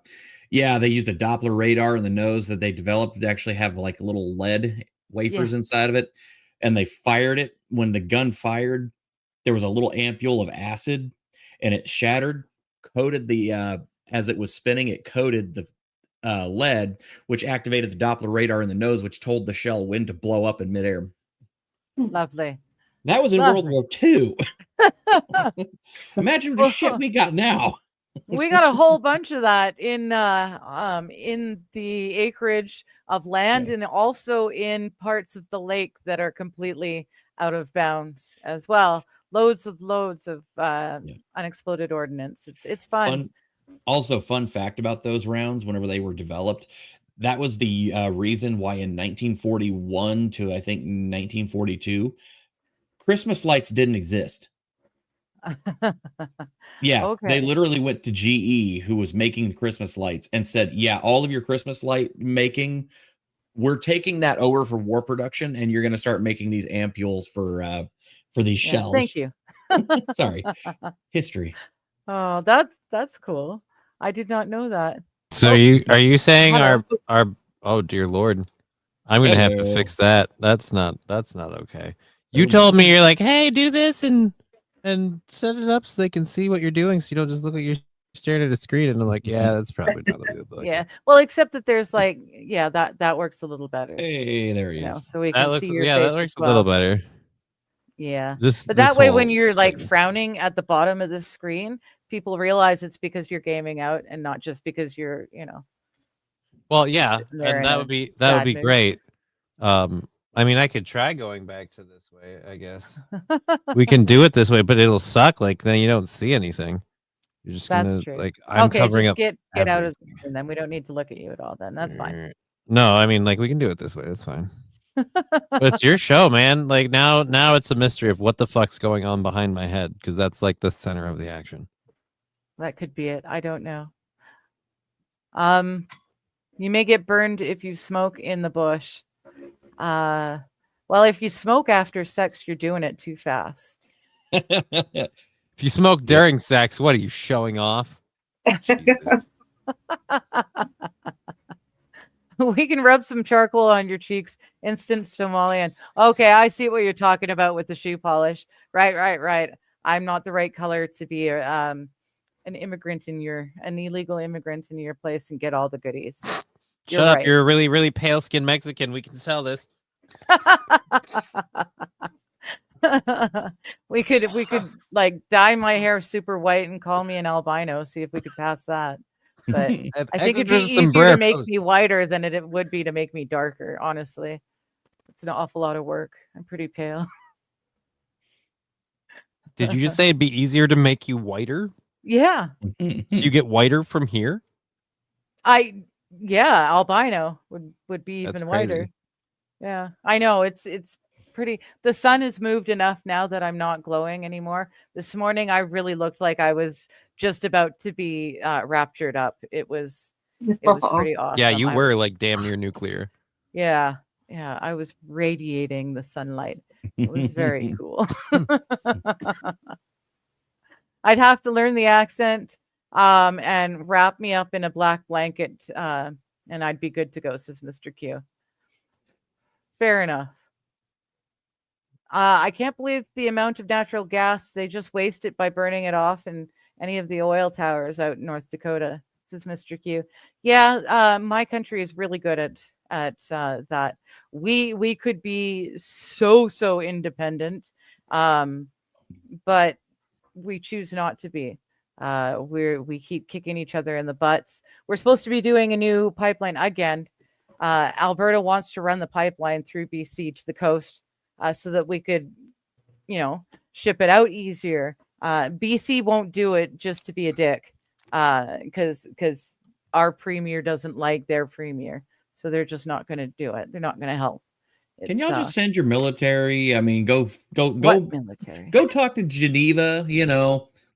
they used a Doppler radar in the nose that they developed to actually have like little lead wafers inside of it, and they fired it. When the gun fired, there was a little ampule of acid, and it shattered, coated the as it was spinning, it coated the lead, which activated the Doppler radar in the nose, which told the shell when to blow up in midair. Lovely. That was in World War II. Imagine the shit we got now. We got a whole bunch of that in the acreage of land and also in parts of the lake that are completely out of bounds as well. Loads of unexploded ordnance. It's fun. Also, fun fact about those rounds, whenever they were developed, that was the reason why in 1941 to I think 1942, Christmas lights didn't exist. Yeah, they literally went to GE, who was making the Christmas lights, and said, "Yeah, all of your Christmas light making, we're taking that over for war production, and you're going to start making these ampules for these shells." Thank you. Sorry, history. Oh, that's cool. I did not know that. So are you saying our oh dear Lord, I'm gonna have to fix that. That's not okay. You told me, you're like, hey, do this and set it up so they can see what you're doing, so you don't just look like you're staring at a screen. And I'm like, yeah, that's probably not a good look. Yeah, well, except that there's that works a little better. Hey, there he is. So we can see your face. That works a little better. Yeah, but that way, when you're like frowning at the bottom of the screen, people realize it's because you're gaming out and not just because you're, Well, yeah, and that would be great. I mean, I could try going back to this way, I guess. We can do it this way, but it'll suck. Like, then you don't see anything. You're just gonna like, I'm covering up. Get out of the, and then we don't need to look at you at all. Then that's fine. No, I mean, like, we can do it this way. That's fine. But it's your show, man. Like now it's a mystery of what the fuck's going on behind my head, because that's like the center of the action. That could be it. I don't know. You may get burned if you smoke in the bush. Well, Well, if you smoke after sex, you're doing it too fast. If you smoke during sex, what are you showing off? Jesus. We can rub some charcoal on your cheeks, instant Somalian. Okay, I see what you're talking about with the shoe polish. Right. I'm not the right color to be an illegal immigrant in your place and get all the goodies. Shut up! You're a really, really pale skinned Mexican. We can sell this. we could like dye my hair super white and call me an albino. See if we could pass that. But I think it'd be easier to make me whiter than it would be to make me darker. Honestly, it's an awful lot of work. I'm pretty pale. Did you just say it'd be easier to make you whiter? Yeah. So you get whiter from here? Albino would be even whiter. Yeah, I know. It's pretty. The sun has moved enough now that I'm not glowing anymore. This morning I really looked like I was just about to be raptured up. It was pretty awesome. Yeah, you were like damn near nuclear. Yeah, I was radiating the sunlight. It was very cool. I'd have to learn the accent and wrap me up in a black blanket and I'd be good to go, says Mr. Q. Fair enough. I can't believe the amount of natural gas. They just waste it by burning it off in any of the oil towers out in North Dakota, says Mr. Q. Yeah, my country is really good at that. We could be so independent, but we choose not to be. We keep kicking each other in the butts. We're supposed to be doing a new pipeline again. Alberta wants to run the pipeline through BC to the coast so that we could, ship it out easier. BC won't do it just to be a dick because our premier doesn't like their premier. So they're just not going to do it. They're not going to help. Can y'all just send your military? I mean, go military? Go talk to Geneva,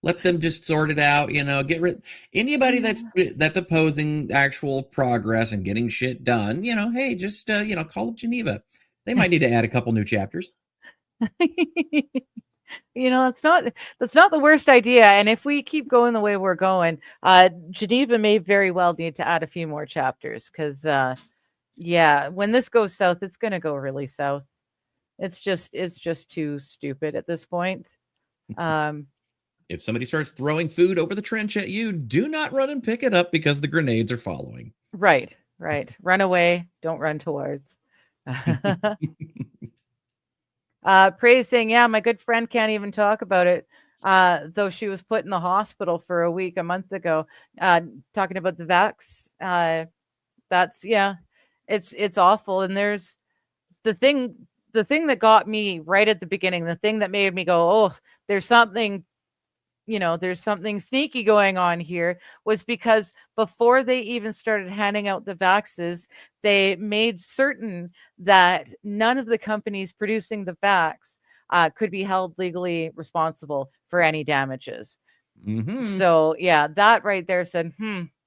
let them just sort it out, get rid anybody that's opposing actual progress and getting shit done, hey, just call up Geneva. They might need to add a couple new chapters. That's not the worst idea. And if we keep going the way we're going, Geneva may very well need to add a few more chapters because when this goes south, it's going to go really south. It's just too stupid at this point. If somebody starts throwing food over the trench at you, do not run and pick it up because the grenades are following. Right. Run away. Don't run towards. Praise saying, yeah, my good friend can't even talk about it. Though she was put in the hospital for a month ago, talking about the vax. It's awful. And there's the thing that got me right at the beginning, the thing that made me go, oh, there's something sneaky going on here, was because before they even started handing out the vaxes, they made certain that none of the companies producing the vax could be held legally responsible for any damages. Mm-hmm. So yeah, that right there said,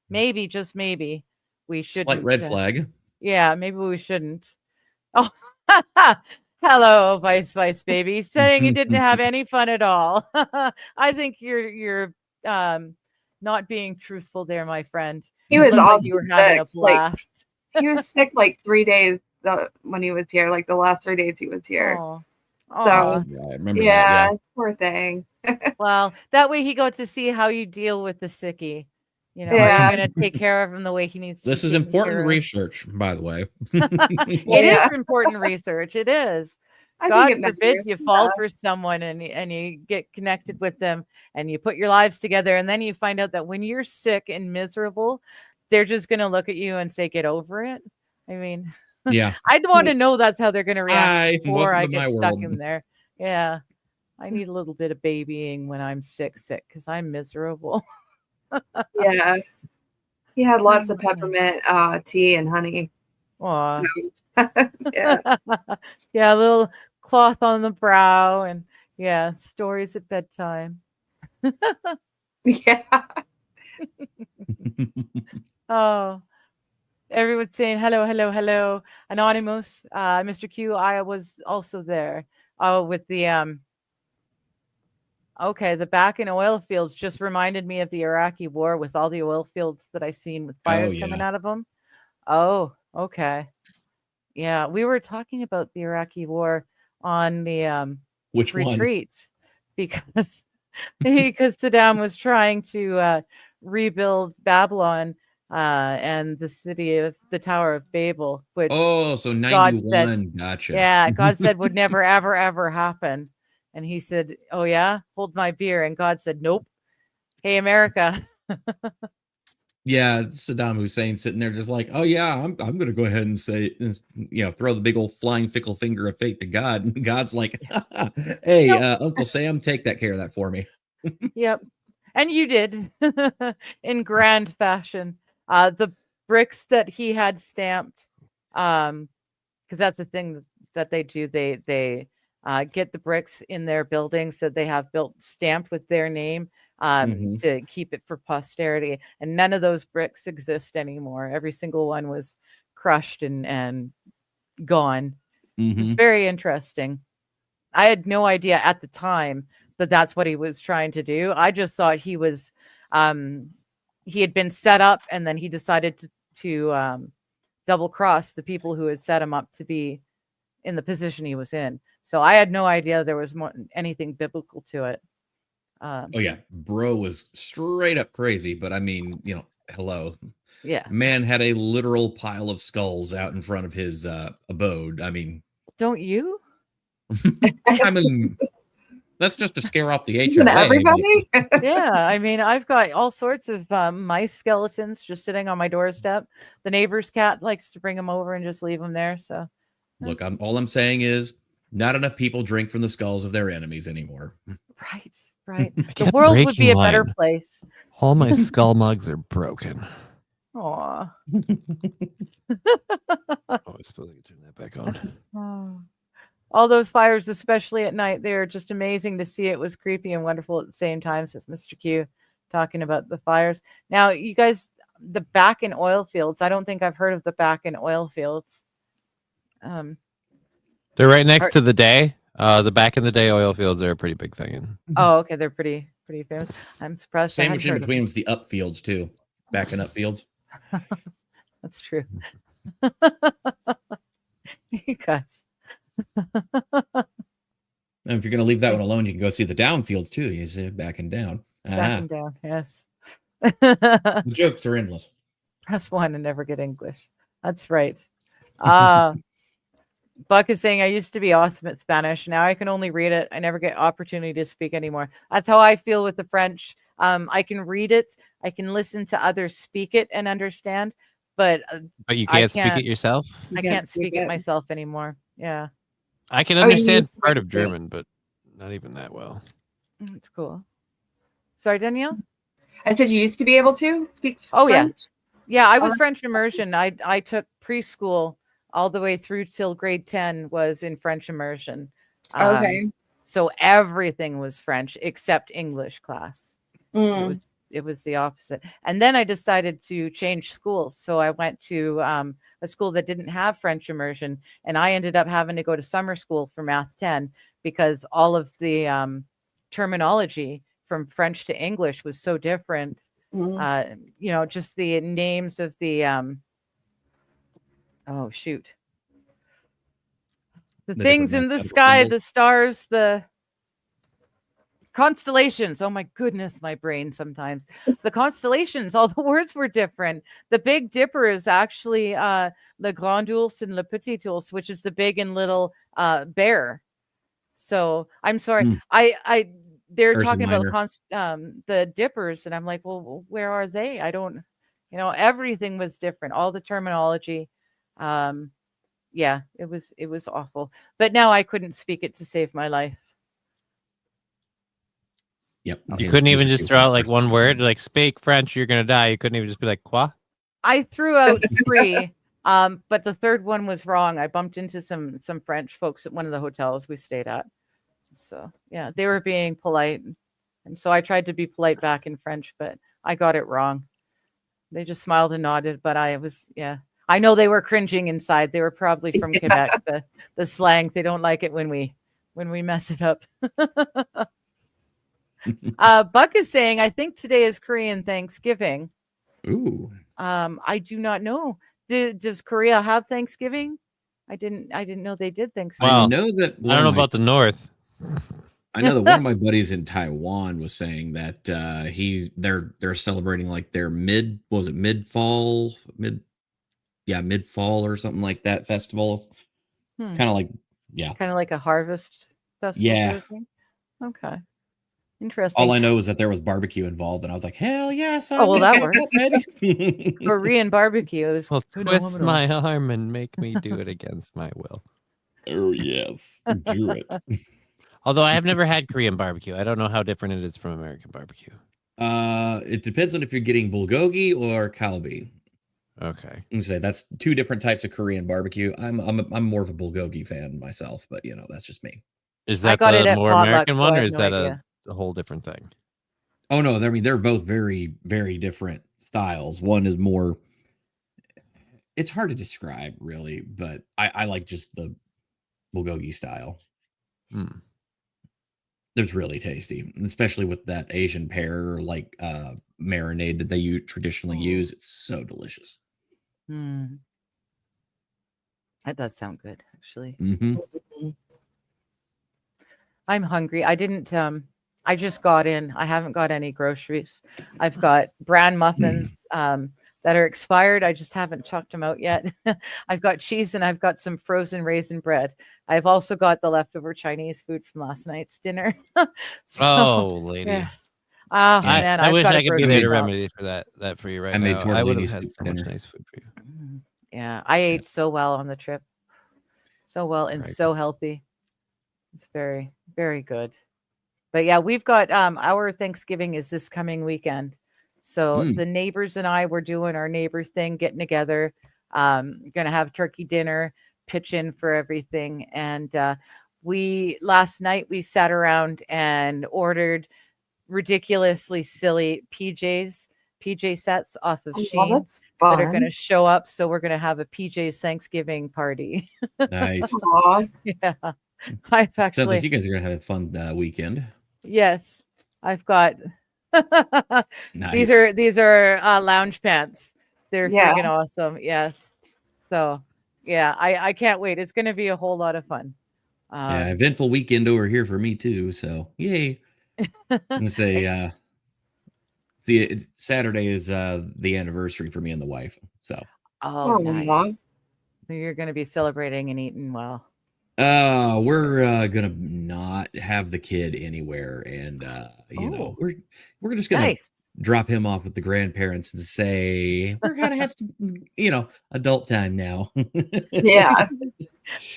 maybe, just maybe, we shouldn't. Slight red flag. Yeah, maybe we shouldn't. Oh, hello, Vice Baby, saying you didn't have any fun at all. I think you're not being truthful there, my friend. He was also like you were having a blast. He was sick like 3 days when he was here, like the last 3 days he was here. Aww. So yeah, I remember that, yeah. Poor thing. Well, that way he got to see how you deal with the sickie. You're going to take care of him the way he needs to. This is important research, by the way. It is important research. It is. God forbid you fall for someone and you get connected with them and you put your lives together, and then you find out that when you're sick and miserable, they're just going to look at you and say, get over it. I mean, yeah, I'd want to know that's how they're going to react before I get stuck world. in there. Yeah. I need a little bit of babying when I'm sick because I'm miserable. Yeah. He had lots of peppermint tea and honey. Aww. Yeah. Yeah, a little cloth on the brow and stories at bedtime. Yeah. Oh. Everyone's saying hello, hello, hello. Anonymous, Mr. Q. I was also there. Oh, with the okay, the back in oil fields just reminded me of the Iraqi war with all the oil fields that I seen with fires coming out of them. Oh, okay. Yeah, we were talking about the Iraqi war on the Which retreat because because Saddam was trying to rebuild Babylon and the city of the Tower of Babel, which so 91. Gotcha. Yeah, God said would never, ever, ever happen. And he said, "Oh yeah, hold my beer." And God said, "Nope. Hey, America." Yeah, Saddam Hussein sitting there just like, oh yeah, I'm gonna go ahead and say, throw the big old flying fickle finger of fate to God. And God's like, hey, Uncle Sam, take that care of that for me. Yep. And you did in grand fashion. The bricks that he had stamped, because that's the thing that they do. They get the bricks in their buildings that they have built stamped with their name to keep it for posterity. And none of those bricks exist anymore. Every single one was crushed and gone. It's very interesting. I had no idea at the time that that's what he was trying to do. I just thought he was he had been set up, and then he decided to double cross the people who had set him up to be in the position he was in. So I had no idea there was anything biblical to it. Oh yeah, bro was straight up crazy, but I mean, hello. Yeah. Man had a literal pile of skulls out in front of his abode. I mean, don't you? I mean, that's just to scare off the HOA. Everybody? Yeah, I mean, I've got all sorts of mice skeletons just sitting on my doorstep. The neighbor's cat likes to bring them over and just leave them there. So, look, all I'm saying is, not enough people drink from the skulls of their enemies anymore. Right, right. The world would be a better place. All my skull mugs are broken. Aw. I suppose I could turn that back on. Oh. All those fires, especially at night, they're just amazing to see. It was creepy and wonderful at the same time, says Mr. Q, talking about the fires. Now, you guys, the back in oil fields, I don't think I've heard of the back in oil fields. They're right next to the day. The back in the day oil fields are a pretty big thing. Oh, okay. They're pretty famous. I'm surprised. Sandwich in between was the up fields too. Back and up fields. That's true. You guys. And if you're going to leave that one alone, you can go see the down fields too. You see back and down. Back and down, yes. The jokes are endless. Press 1 and never get English. That's right. Buck is saying, I used to be awesome at Spanish. Now I can only read it. I never get opportunity to speak anymore. That's how I feel with the French. I can read it. I can listen to others speak it and understand. But you can't speak it yourself? I can't speak it myself anymore. Yeah. I can understand part of German, but not even that well. It's cool. Sorry, Danielle? I said you used to be able to speak French? Oh, yeah. Yeah, I was French immersion. I took preschool all the way through till grade 10 was in French immersion. Okay. So everything was French except English class. It was the opposite. And then I decided to change schools. So I went to a school that didn't have French immersion, and I ended up having to go to summer school for Math 10 because all of the terminology from French to English was so different. Just the names of the the things in the sky, symbols. The stars, the constellations. Oh my goodness, my brain sometimes. The constellations, all the words were different. The Big Dipper is actually Le Grand Ours and Le Petit Ours, which is the big and little bear. So I'm sorry. They're Ursa talking Minor. about the dippers, and I'm like, well, where are they? I don't, everything was different. All the terminology. Yeah, it was awful. But now I couldn't speak it to save my life. Yep. You couldn't even just throw out like one word, like speak French, you're gonna die. You couldn't even just be like quoi? I threw out 3, but the third one was wrong. I bumped into some French folks at one of the hotels we stayed at. So yeah, they were being polite, and so I tried to be polite back in French, but I got it wrong. They just smiled and nodded, but I I know they were cringing inside. They were probably from Quebec. The slang, they don't like it when we mess it up. Buck is saying, I think today is Korean Thanksgiving. Ooh. I do not know. Does Korea have Thanksgiving? I didn't know they did Thanksgiving. Well, I know that I don't know about the North. I know that one of my buddies in Taiwan was saying that they're celebrating like their mid fall or something like that festival. Kind of like kind of like a harvest festival. Yeah. Sort of thing? Okay. Interesting. All I know is that there was barbecue involved, and I was like, hell yes! Oh, well, that works. works. Korean barbecue is. Well, twist my arm and make me do it against my will. Oh yes, do it. Although I have never had Korean barbecue, I don't know how different it is from American barbecue. It depends on if you're getting bulgogi or kalbi. Okay, You say that's two different types of Korean barbecue. I'm more of a bulgogi fan myself, but that's just me. is I that got it the at more potluck, American so one, I or have is no that idea. a whole different thing? Oh no, I mean they're both very, very different styles. One is more. It's hard to describe, really, but I like just the bulgogi style. It's really tasty, especially with that Asian pear like marinade that they traditionally use. It's so delicious. That does sound good, actually. I'm hungry. I didn't. I just got in. I haven't got any groceries. I've got bran muffins that are expired. I just haven't chucked them out yet. I've got cheese and I've got some frozen raisin bread. I've also got the leftover Chinese food from last night's dinner. Oh, lady. Yes. Oh, man, I wish got I a could be grocery there to shop. remedy for that for you right I made now. I would have tortellini had soup so for much dinner. nice food for you. Yeah, I ate so well on the trip. So well and Very so healthy. It's very, very good. But yeah, we've got our Thanksgiving is this coming weekend. So the neighbors and I were doing our neighbor thing, getting together, gonna have turkey dinner, pitch in for everything. And last night we sat around and ordered ridiculously silly PJ sets off of Shein that are gonna show up. So we're gonna have a PJ's Thanksgiving party. Nice. Yeah. I've actually Sounds like you guys are gonna have a fun weekend. Yes, I've got. Nice. These are lounge pants. They're freaking awesome. Yes. So yeah, I can't wait. It's going to be a whole lot of fun. Eventful weekend over here for me too. So yay! I'm gonna say, it's Saturday is the anniversary for me and the wife. So nice. So you're going to be celebrating and eating well. We're gonna not have the kid anywhere, and we're just gonna drop him off with the grandparents and say we're gonna have some adult time now. Yeah.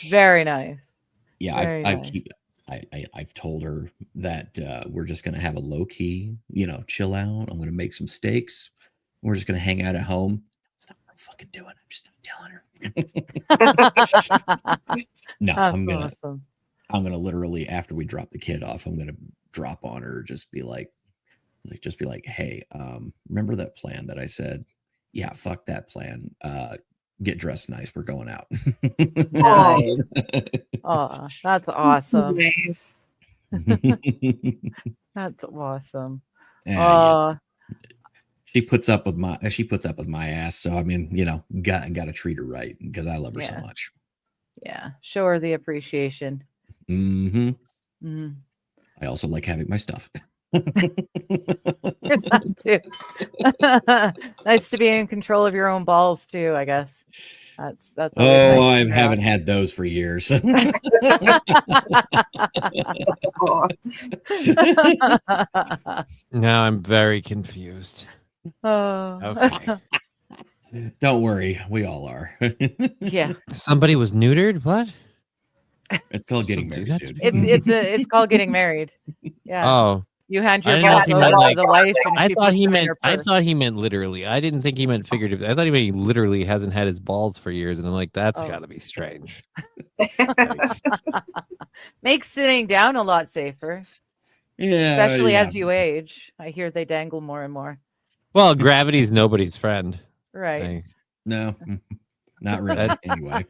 Very nice. Yeah, I've told her that we're just gonna have a low key, chill out. I'm gonna make some steaks. We're just gonna hang out at home. That's not what I'm fucking doing. I'm just not telling her. No, That's I'm gonna literally, after we drop the kid off, I'm gonna drop on her, just be like, hey, remember that plan that I said? Yeah, fuck that plan. Get dressed nice. We're going out. Nice. Oh, that's awesome. Nice. That's awesome. Yeah. She puts up with my ass. So I mean, gotta treat her right because I love her so much. Yeah. Show her the appreciation. I also like having my stuff. Nice to be in control of your own balls too, I guess. That's I haven't had those for years. Now I'm very confused. Okay. Don't worry, we all are. Yeah. Somebody was neutered? What? It's called getting married, dude. It's called getting married. Yeah. Oh. You hand your I didn't know balls if he over meant, to like- the wife and I she thought puts he them in meant her I purse. thought he meant literally. I didn't think he meant figuratively. I thought he meant he literally hasn't had his balls for years, and I'm like, that's gotta be strange. Makes sitting down a lot safer. Yeah. Especially as you age. I hear they dangle more and more. Well, gravity's nobody's friend. Right. Like, No. Not really. Anyway.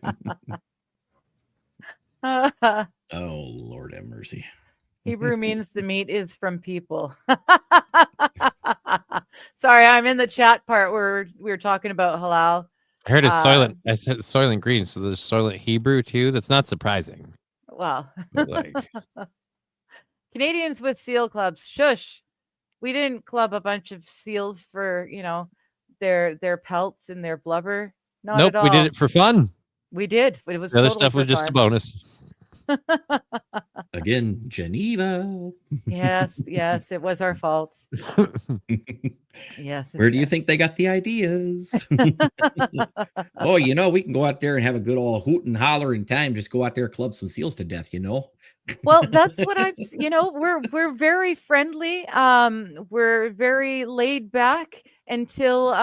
Hebrew Oh, Lord have mercy. means the meat is from people. Sorry, I'm in the chat part where we were talking about halal. I heard it's Soylent. I said Soylent Green, so there's Soylent Hebrew too. That's not surprising. Well, like Canadians with seal clubs. Shush. We didn't club a bunch of seals for, their pelts and their blubber. Not nope, at all. we did it for fun. We did. It was the other totally stuff was just fun. a bonus. Again, Geneva. Yes, it was our fault. Yes. Where do you think they got the ideas? Oh, we can go out there and have a good old hoot and holler in time. Just go out there, club some seals to death, Well, that's what we're very friendly. We're very laid back until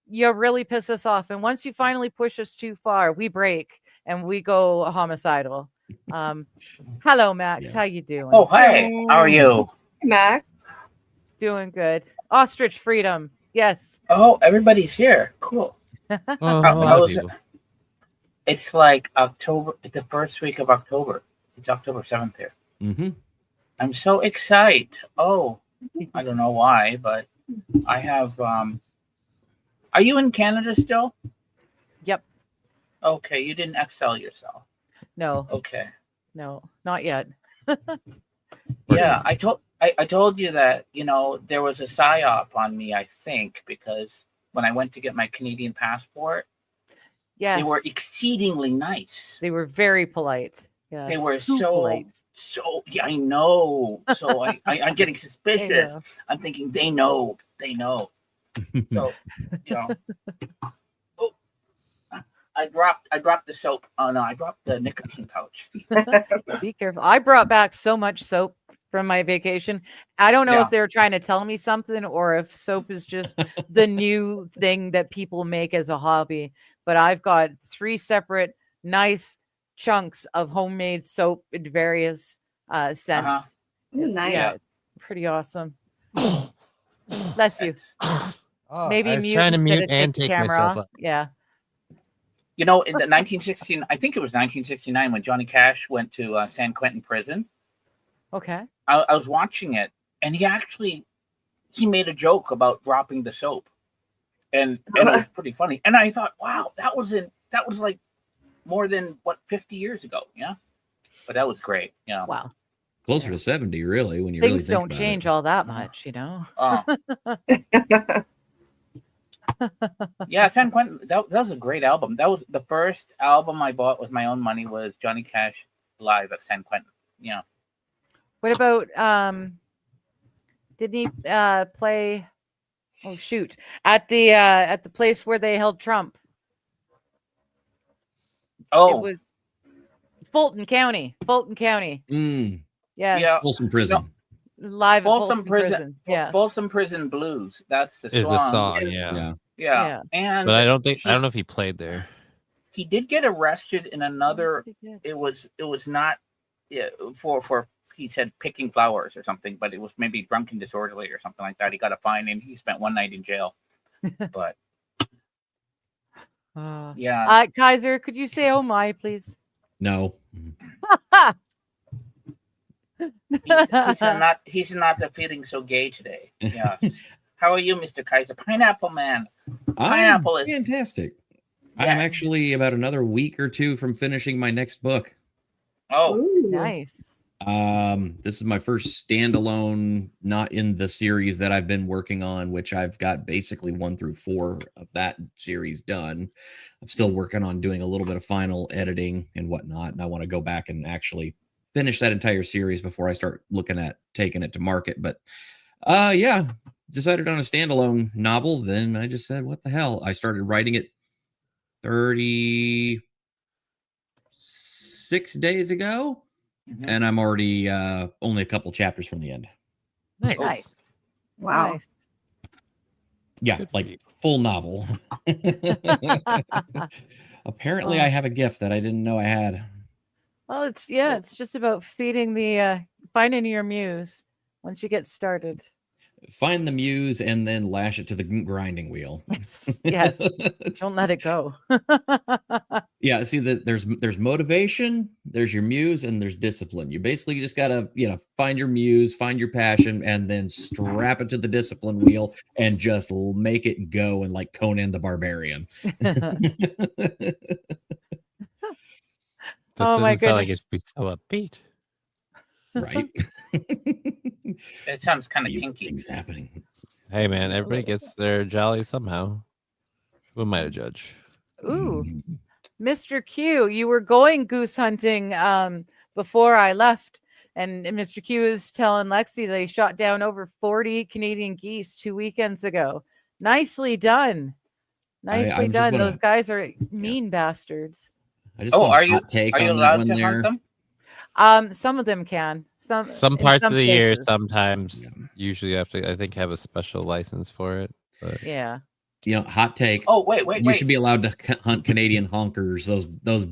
you really piss us off. And once you finally push us too far, we break and we go homicidal. Hello, Max. Yeah. How you doing? Oh, hi. How are you? Max. Doing good. Ostrich freedom. Yes. Oh, everybody's here. Cool. Oh, It's like October. It's the first week of October. It's October 7th here. Mm-hmm. I'm so excited. Oh, I don't know why, but I have. Are you in Canada still? Yep. Okay, you didn't excel yourself. No. Okay. No, not yet. Yeah, I told you that, there was a psyop on me, I think, because when I went to get my Canadian passport, Yes. they were exceedingly nice. They were very polite. Yes. They were Too so polite. yeah, I know. So I'm getting suspicious. know. I'm thinking they know. So, oh, I dropped the soap. Oh no, I dropped the nicotine pouch. Be careful. I brought back so much soap from my vacation. I don't know Yeah. if they're trying to tell me something or if soap is just the new thing that people make as a hobby. But I've got 3 separate nice chunks of homemade soap in various scents. It's- Nice. Yeah, pretty awesome. Bless you. Oh, Maybe I was mute trying to instead mute of and take the take camera myself off. up. Yeah. In the 1916, I think it was 1969 when Johnny Cash went to San Quentin prison. Okay. I was watching it, and he made a joke about dropping the soap, and it was pretty funny. And I thought, wow, that was like more than 50 years ago, yeah. But that was great, yeah. Wow. Closer to 70, really, when you Things really think don't about change it. all that much, Oh. Yeah, San Quentin. That was a great album. That was the first album I bought with my own money. Was Johnny Cash live at San Quentin? Yeah. What about didn't he play at the place where they held Trump? Oh, It was Fulton County. Mm, Yes. yeah. Folsom Prison. Live at Folsom Prison. Yeah. Folsom Prison Blues. That's the Is song. a song, And- yeah. yeah. And But I don't know if he played there. he did get arrested in another. Pretty good. It was not for he said picking flowers or something, but it was maybe drunk and disorderly or something like that. He got a fine and he spent 1 night in jail. But yeah, Kaiser, could you say "Oh my," please? No. he's not feeling so gay today. Yes. How are you, Mr. Kaiser? Pineapple Man. Pineapple I'm is fantastic. Yes. I'm actually about another week or 2 from finishing my next book. Oh, Ooh. Nice. This is my first standalone, not in the series that I've been working on, which I've got basically 1 through 4 of that series done. I'm still working on doing a little bit of final editing and whatnot, and I want to go back and actually finish that entire series before I start looking at taking it to market. But yeah, decided on a standalone novel. Then I just said, what the hell? I started writing it 36 days ago. mhm. And I'm already only a couple chapters from the end. Nice. Nice. Wow. Nice. Yeah, Good for like you. full novel. Apparently, I have a gift that I didn't know I had. Well, it's just about feeding the finding your muse once you get started. Find the muse and then lash it to the grinding wheel. Yes. Don't let it go. Yeah, see that there's motivation, there's your muse, and there's discipline. You basically just gotta, find your muse, find your passion, and then strap it to the discipline wheel and just make it go, and like Conan the Barbarian. That Oh my doesn't sound like it goodness. should be so upbeat. Right? It sounds kind of Few kinky. things happening. Hey man, everybody gets their jolly somehow. Who am I to judge? Ooh, Mr. Q, you were going goose hunting before I left, and Mr. Q is telling Lexi they shot down over 40 Canadian geese 2 weekends ago. Nicely done. Nicely just done. wanna- Those guys are mean bastards. I just Oh, want are a you hot take are you on that allowed one to there. hunt them? Some of them can. Some Some in parts some of the year, places. sometimes, Yeah. usually you have to, I think, have a special license for it. But Yeah. Hot take. Oh, wait. You should be allowed to hunt Canadian honkers, those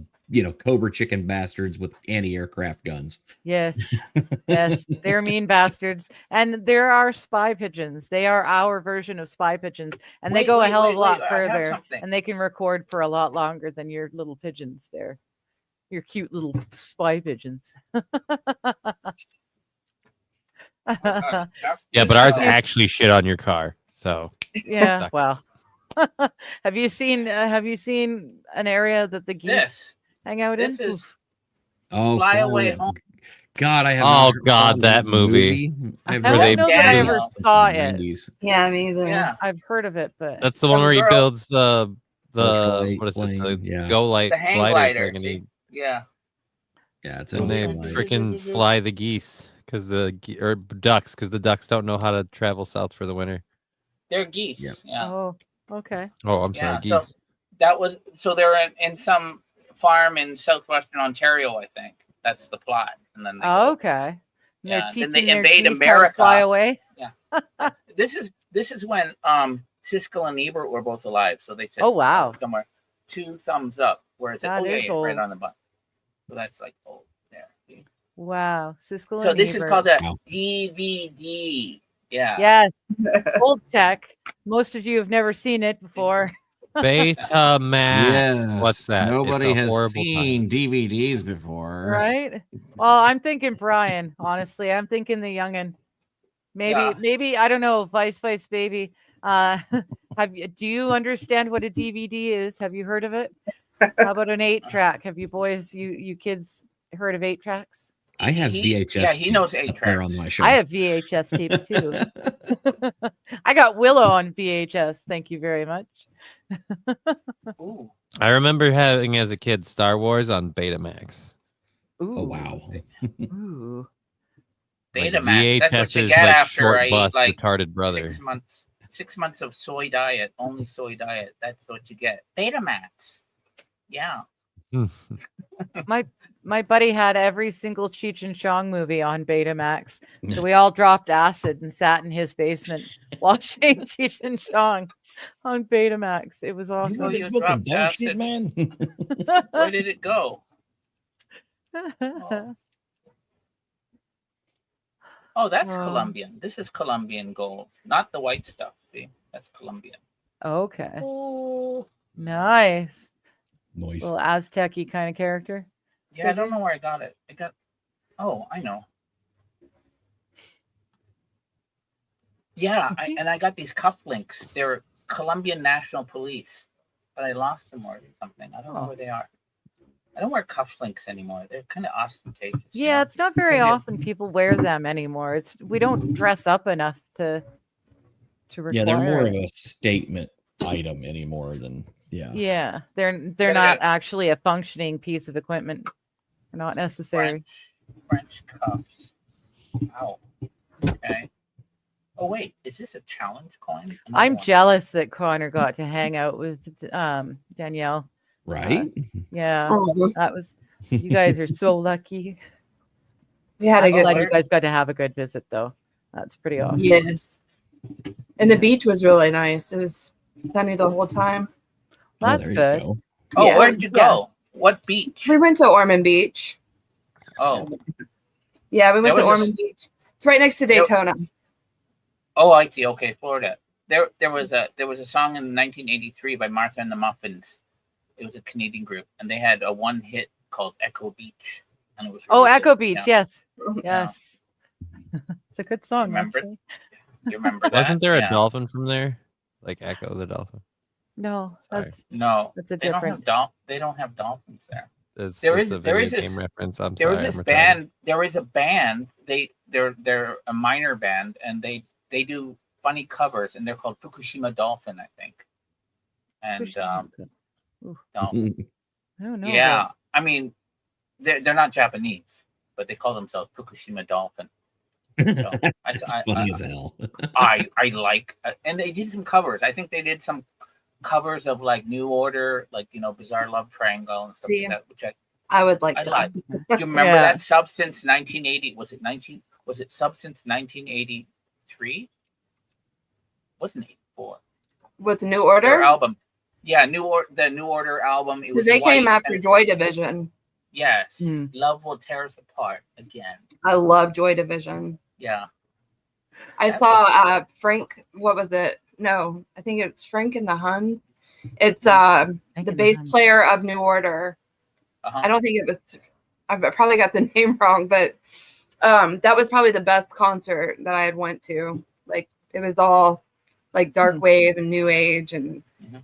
Cobra chicken bastards with anti-aircraft guns. Yes. Yes. They're mean bastards. And there are spy pigeons. They are our version of spy pigeons. And they Wait, go a wait, hell of wait, a lot wait, I have further. something. And they can record for a lot longer than your little pigeons there. Your cute little spy pigeons. yeah, but ours actually shit on your car. So Yeah, Suck. well. have you seen an area that the geese This. hang out in? This is Oh, Fly Away Away Home. God, I have. Oh, not God, thought that of the movie. I I've don't Where they know that I Daniel. ever It's saw the it. 90s. Yeah, me either. Yeah. I've heard of it, but that's the Some one where he girl- builds the Ultralight what is plane, it? The yeah. Go Light The hang glider glider, thing, and see? Yeah. Yeah, it's and they ultralight. freaking fly the geese because or ducks because the ducks don't know how to travel south for the winter. They're geese. Yep. Yeah. oh, okay. Oh, I'm sorry, Yeah, geese. So they're in some farm in southwestern Ontario, I think. That's the plot. And then they go- Okay. And Yeah, they're then teaching they their invade geese how to fly America. away. this is when Siskel and Ebert were both alive. So they said Oh wow. somewhere 2 thumbs up. Where it's That is right old. on the button. So that's like old there. See? Wow. Siskel So and this is Ebert. called a Wow. DVD. Yeah. Yes. Old tech. Most of you have never seen it before. Betamax. What's that? It's Nobody a has horrible seen title. DVDs before. Right? Well, I'm thinking Brian, honestly. I'm thinking the youngin. Yeah. Maybe I don't know, Vice Baby. Do you understand what a DVD is? Have you heard of it? How about an 8-track? Have you boys, you kids heard of 8-tracks? I have VHS. Yeah, he knows tapes 8 up there on tracks. my shelf. I have VHS tapes too. I got Willow on VHS. Thank you very much. Ooh. I remember having as a kid Star Wars on Betamax. Ooh. Oh wow. Ooh. Like Betamax. That's what you VHS's get like after short I eat bus like retarded brother. 6 months. 6 months of soy diet, only soy diet. That's what you get. Betamax. Yeah. My buddy had every single Cheech and Chong movie on Betamax. So we all dropped acid and sat in his basement watching Cheech and Chong on Betamax. It was You awesome. think you it's smoking dropped dog shit, acid. man? Where did it go? Oh, that's Wow. Colombian. This is Colombian gold, not the white stuff. See, that's Colombian. Okay. Oh, Nice. Nice. Little Aztec-y kind of character. yeah. I don't know where I got it. Oh, I know. Yeah, and I got these cufflinks. They're Colombian National Police, but I lost them or something. I don't know Oh. where they are. I don't wear cufflinks anymore. They're kind of ostentatious. you Yeah, know? it's not very Maybe- often people wear them anymore. We don't dress up enough to require Yeah, they're more it. of a statement item anymore than Yeah, they're Yeah, not yeah. actually a functioning piece of equipment. They're not necessary. French cuffs. Wow. Okay. Oh wait, is this a challenge coin? Another I'm one. jealous that Connor got to hang out with Danielle. right. Yeah, Oh, that was. You guys are so lucky. we had a I'm good glad time. you guys got to have a good visit, though. That's pretty awesome. Yes. And the beach was really nice. It was sunny the whole time. That's there you good. go. Oh, Yeah. where did you go? What beach? We went to Ormond Beach. Oh, Yeah, we went There to was a Ormond Beach. It's right next to There- Daytona. Oh, I see. Okay, Florida. There was a song in 1983 by Martha and the Muffins. It was a Canadian group, and they had a one hit called Echo Beach, and it was really Echo good. Beach. Yeah. Yes, Yeah. yes. It's a good song. Remember it? Actually. You remember that? Wasn't there a Yeah. dolphin from there? Like Echo the dolphin? No, Sorry. No, that's a they don't different. have they don't have dolphins there. It's There a is video this game reference. I'm there sorry. was this I'm retarded. band. There is a band. They're a minor band, and they do funny covers, and they're called Fukushima Dolphin, I think. And Ooh, no, I don't know. yeah, I mean, they're not Japanese, but they call themselves Fukushima Dolphin. So It's funny as hell. I like, and they did some covers. I think they did some covers of like New Order, like Bizarre Love Triangle and stuff See, like that, which I would like I that. like. Do you remember Yeah. that Substance 1980? Was it Substance 1983? Wasn't 84? With New Their Order? album. Yeah, the New Order album. It was Because they came white after and- Joy Division. Yes, Hmm. Love Will Tear Us Apart again. I love Joy Division. Yeah. I That's saw Frank. What was it? No, I think it's Frank and the Huns. It's Frank the and the bass Huns. player of New Order. Uh-huh. I don't think it was. I probably got the name wrong, but that was probably the best concert that I had went to. Like it was all like dark wave and new age, and Mhm.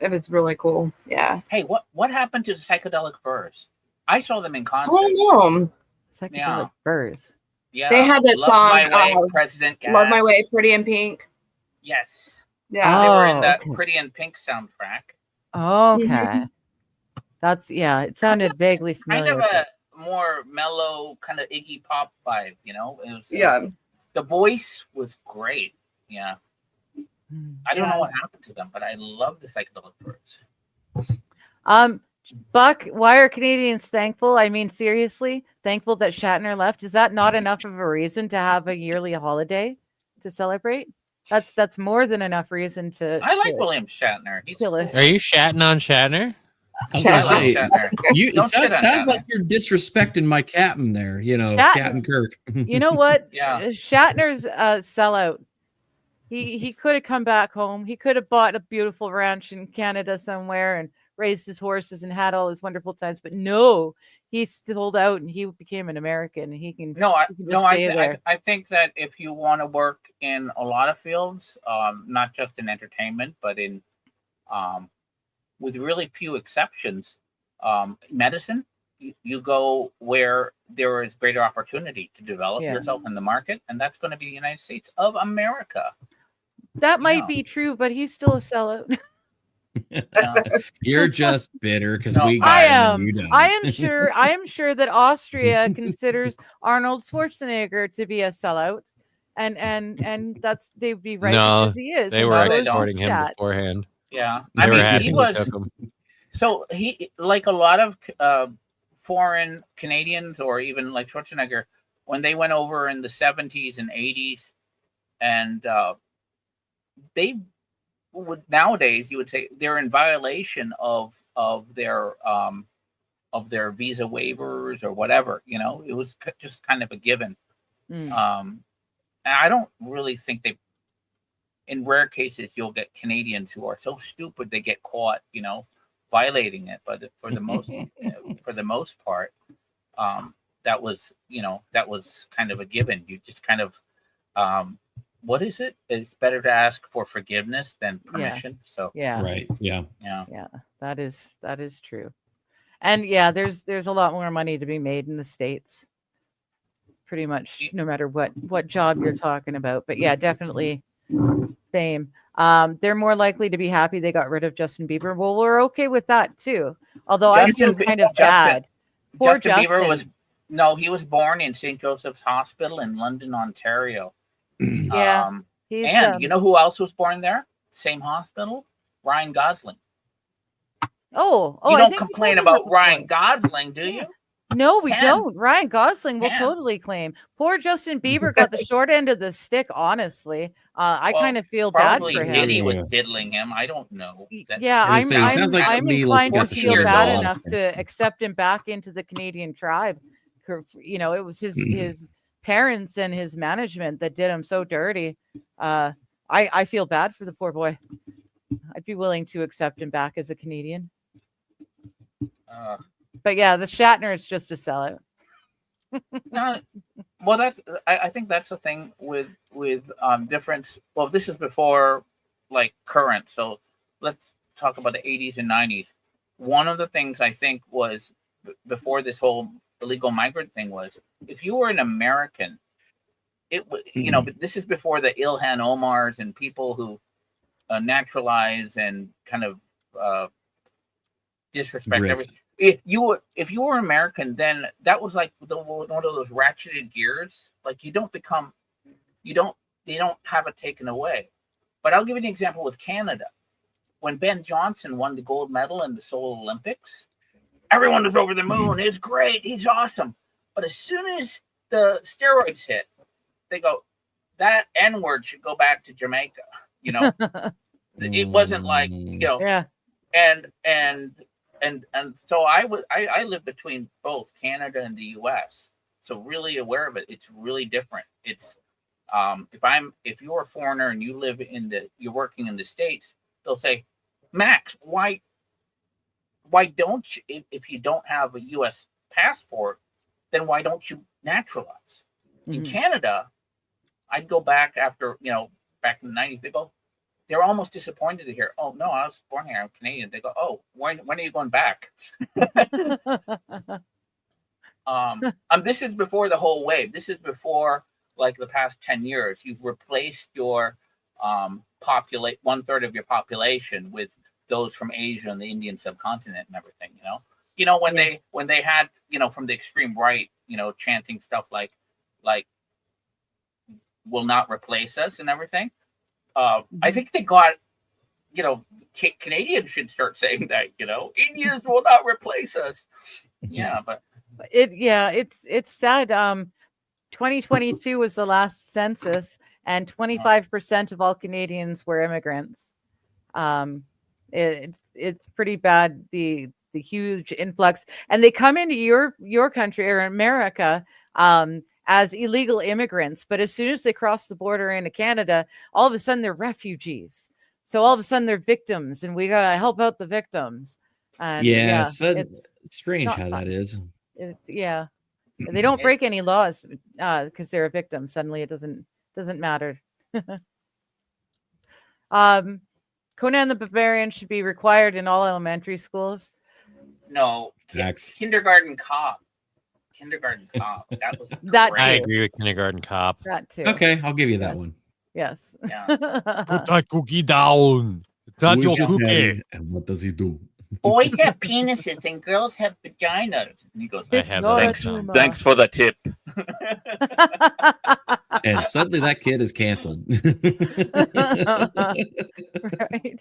it was really cool. Yeah. Hey, what happened to the Psychedelic Furs? I saw them in I concert. don't know. Psychedelic Yeah. Furs. Yeah, They had that Love song, My Way, uh, President Gas. Love My Way, Pretty in Pink. Yes, Yeah. they were in Oh, the okay. Pretty in Pink soundtrack. Okay. That's it sounded vaguely Kind familiar. of a more mellow, kind of Iggy Pop vibe. It was. Yeah. The voice was great. Yeah, Hmm. I don't Yeah. know what happened to them, but I love the Psychedelic Furs. Buck, why are Canadians thankful? I mean, seriously, thankful that Shatner left. Is that not enough of a reason to have a yearly holiday to celebrate? That's more than enough reason to. I like William Shatner. He's kill it. cool. Are you shatting on Shatner? I was gonna I love say, Shatner. it Don't shit on sounds Shatner. like you're disrespecting my captain there. Captain Kirk. You know what? Yeah. Shatner's a sellout. He could have come back home. He could have bought a beautiful ranch in Canada somewhere and raised his horses and had all his wonderful times. But no, he sold out and he became an American. And he can. No, I he can just stay there. think that if you want to work in a lot of fields, not just in entertainment, but in with really few exceptions, medicine, you go where there is greater opportunity to develop Yeah. yourself in the market, and that's going to be the United States of America. That might Yeah. be true, but he's still a sellout. You're just bitter because No, we got I him and am. you don't. I am sure that Austria considers Arnold Schwarzenegger to be a sellout, and that's they'd be right No, because he is. They and were so is exporting him Shat. beforehand. Yeah, They I were mean, happy he we was. took him. So he, like a lot of foreign Canadians, or even like Schwarzenegger, when they went over in the 70s and 80s, and they would nowadays you would say they're in violation of their visa waivers or whatever. It was just kind of a given. Mm. And I don't really think they. In rare cases, you'll get Canadians who are so stupid they get caught, violating it. But for the most part, that was kind of a given. You just kind of, what is it? It's better to ask for forgiveness than permission. So Yeah, Right. Yeah. yeah, that is true. And yeah, there's a lot more money to be made in the States. Pretty much, no matter what job you're talking about. But yeah, definitely fame. They're more likely to be happy they got rid of Justin Bieber. Well, we're okay with that too. Although I feel kind of bad. Poor Justin Bieber he was born in St. Joseph's Hospital in London, Ontario. Yeah. He's, And you know who else was born there? Same hospital? Ryan Gosling. I You don't think we complain told you about that Ryan before. Gosling, do you? No, we Can. don't. Ryan Gosling will Can. totally claim. Poor Justin Bieber got the short end of the stick, honestly. I Well, kind of feel bad Probably for him. Diddy was Yeah. diddling him. I don't know. Yeah, I was gonna say, it sounds like I'm Mila inclined to got the feel short bad end. enough to accept him back into the Canadian tribe. It was his parents and his management that did him so dirty. I feel bad for the poor boy. I'd be willing to accept him back as a Canadian. But yeah, the Shatner is just a sellout. No, well, I think that's the thing with difference. Well, this is before like current, so let's talk about the 80s and 90s. One of the things I think was before this whole illegal migrant thing was, if you were an American, it was, you know, but this is before the Ilhan Omars and people who naturalize and kind of disrespect everything. If you were American, then that was like one of those ratcheted gears. Like they don't have it taken away. But I'll give you an example with Canada. When Ben Johnson won the gold medal in the Seoul Olympics, everyone was over the moon. It's great. He's awesome. But as soon as the steroids hit, they go, that N-word should go back to Jamaica. You know, it wasn't like, you know, yeah. And so I live between both Canada and the US. So really aware of it. It's really different. It's if you're a foreigner and you're working in the States, they'll say, Max, why don't you, if you don't have a US passport, then why don't you naturalize? In Canada, I'd go back after, back in the 90s, they go, they're almost disappointed to hear, oh, no, I was born here, I'm Canadian. They go, oh, when are you going back? This is before the whole wave. This is before, like, the past 10 years. You've replaced your 1/3 of your population with those from Asia and the Indian subcontinent and everything, when they had, from the extreme right, chanting stuff like will not replace us and everything. I think they got, Canadians should start saying that, Indians will not replace us. Yeah, but it's sad. 2022 was the last census, and 25% of all Canadians were immigrants. It's pretty bad, the huge influx, and they come into your country or America as illegal immigrants, but as soon as they cross the border into Canada, all of a sudden they're refugees. So all of a sudden they're victims, and we gotta help out the victims. And it's strange how that is. They don't break any laws because they're a victim. Suddenly it doesn't matter. Conan the Barbarian should be required in all elementary schools. No, Kindergarten Cop. That was I agree with Kindergarten Cop. That too. Okay, I'll give you that one. Yes. Yeah. Put that cookie down. It's not your cookie. And what does he do? Boys have penises and girls have vaginas. And he goes, thanks for the tip. And suddenly that kid is canceled. Right.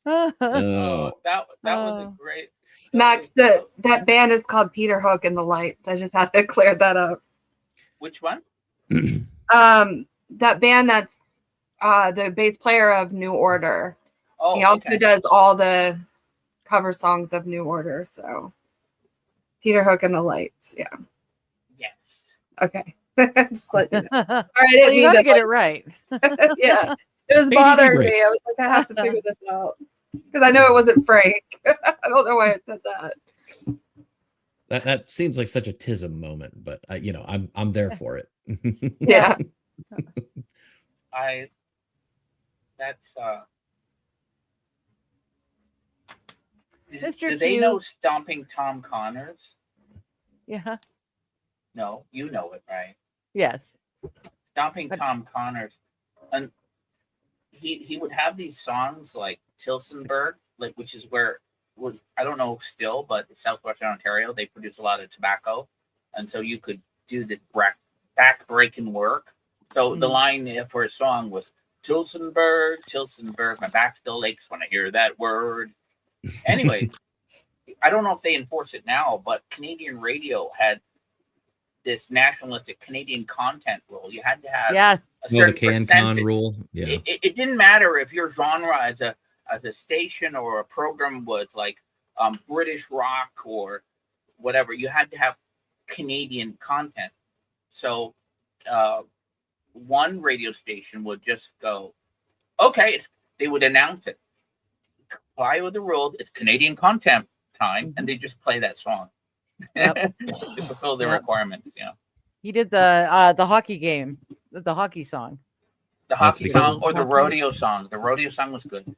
That was a great. Max, that band is called Peter Hook and the Lights. I just had to clear that up. Which one? That band that's the bass player of New Order. Oh, he also does all the cover songs of New Order. So Peter Hook and the Lights. Yeah. Yes. Okay. Just let you know. All right, Well, you gotta get it right. Yeah. It was bothering me. I was like, I have to figure this out. Because I know it wasn't Frank. I don't know why I said that. That seems like such a TISM moment, but I'm there for it. Yeah. Do they know Stomping Tom Connors? Yeah. No, you know it, right? Yes. Stomping Tom Connors, and he would have these songs like Tillsonburg, which is I don't know still, but Southwestern Ontario, they produce a lot of tobacco, and so you could do the back-breaking work. So the line for a song was Tillsonburg, my back still aches when I hear that word. Anyway, I don't know if they enforce it now, but Canadian radio had this nationalistic Canadian content rule. You had to have a certain percentage. Rule. Yeah. It didn't matter if your genre as a station or a program was like British rock or whatever. You had to have Canadian content. So one radio station would just go, okay, they would announce it. Comply with the rules. It's Canadian content time, and they just play that song Yep. to fulfill their Yep. requirements. Yeah, He did the hockey game, the hockey song. the That's hockey because- song or the rodeo song. The rodeo song was good.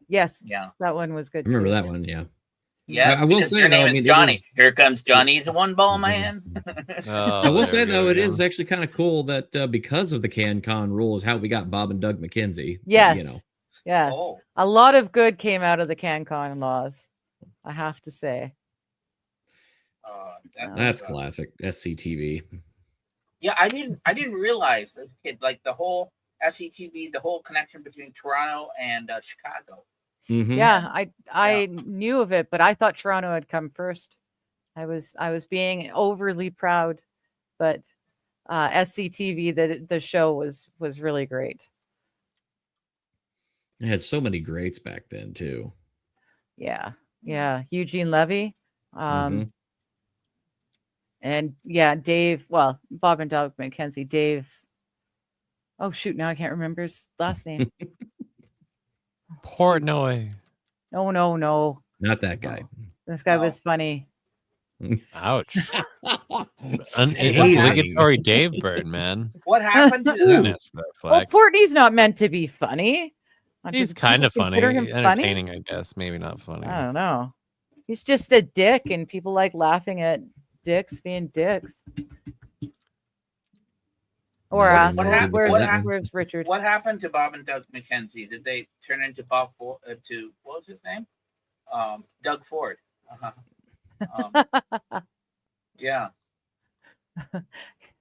Yes, Yeah, that one was good. I remember too. that one. Yeah. yeah. I will because say, their name though, I is mean, it Johnny. is- Here comes Johnny. He's a one ball He's a- man. Oh, I will there say we though, go it again. is actually kind of cool that because of the CanCon rule is how we got Bob and Doug McKenzie. Yes. You know, Yes. Oh, A lot of good came out of the CanCon laws, I have to say. that's classic SCTV. Yeah, I didn't realize as a kid, like the whole SCTV, the whole connection between Toronto and Chicago. Mhm. Yeah, I knew of it, but I thought Toronto had come first. I was being overly proud, but SCTV, the show was really great. It had so many greats back then too. Yeah. Eugene Levy. Mhm. And yeah, Dave, well, Bob and Doug McKenzie, Dave. Oh shoot, now I can't remember his last name. Portnoy. No. Not that guy. This guy Oh. was funny. Ouch. Say An it. obligatory Dave Bird, man. What happened to them? Goodness, Red Well, Flag. Portney's not meant to be funny. He's Do kind of people funny, consider him funny? entertaining, I guess. Maybe not funny. I don't know. He's just a dick, and people like laughing at dicks being dicks. Or No, assholes. what happened- Where's, what happened- where's Richard? What happened to Bob and Doug McKenzie? Did they turn into to what was his name? Doug Ford. Yeah.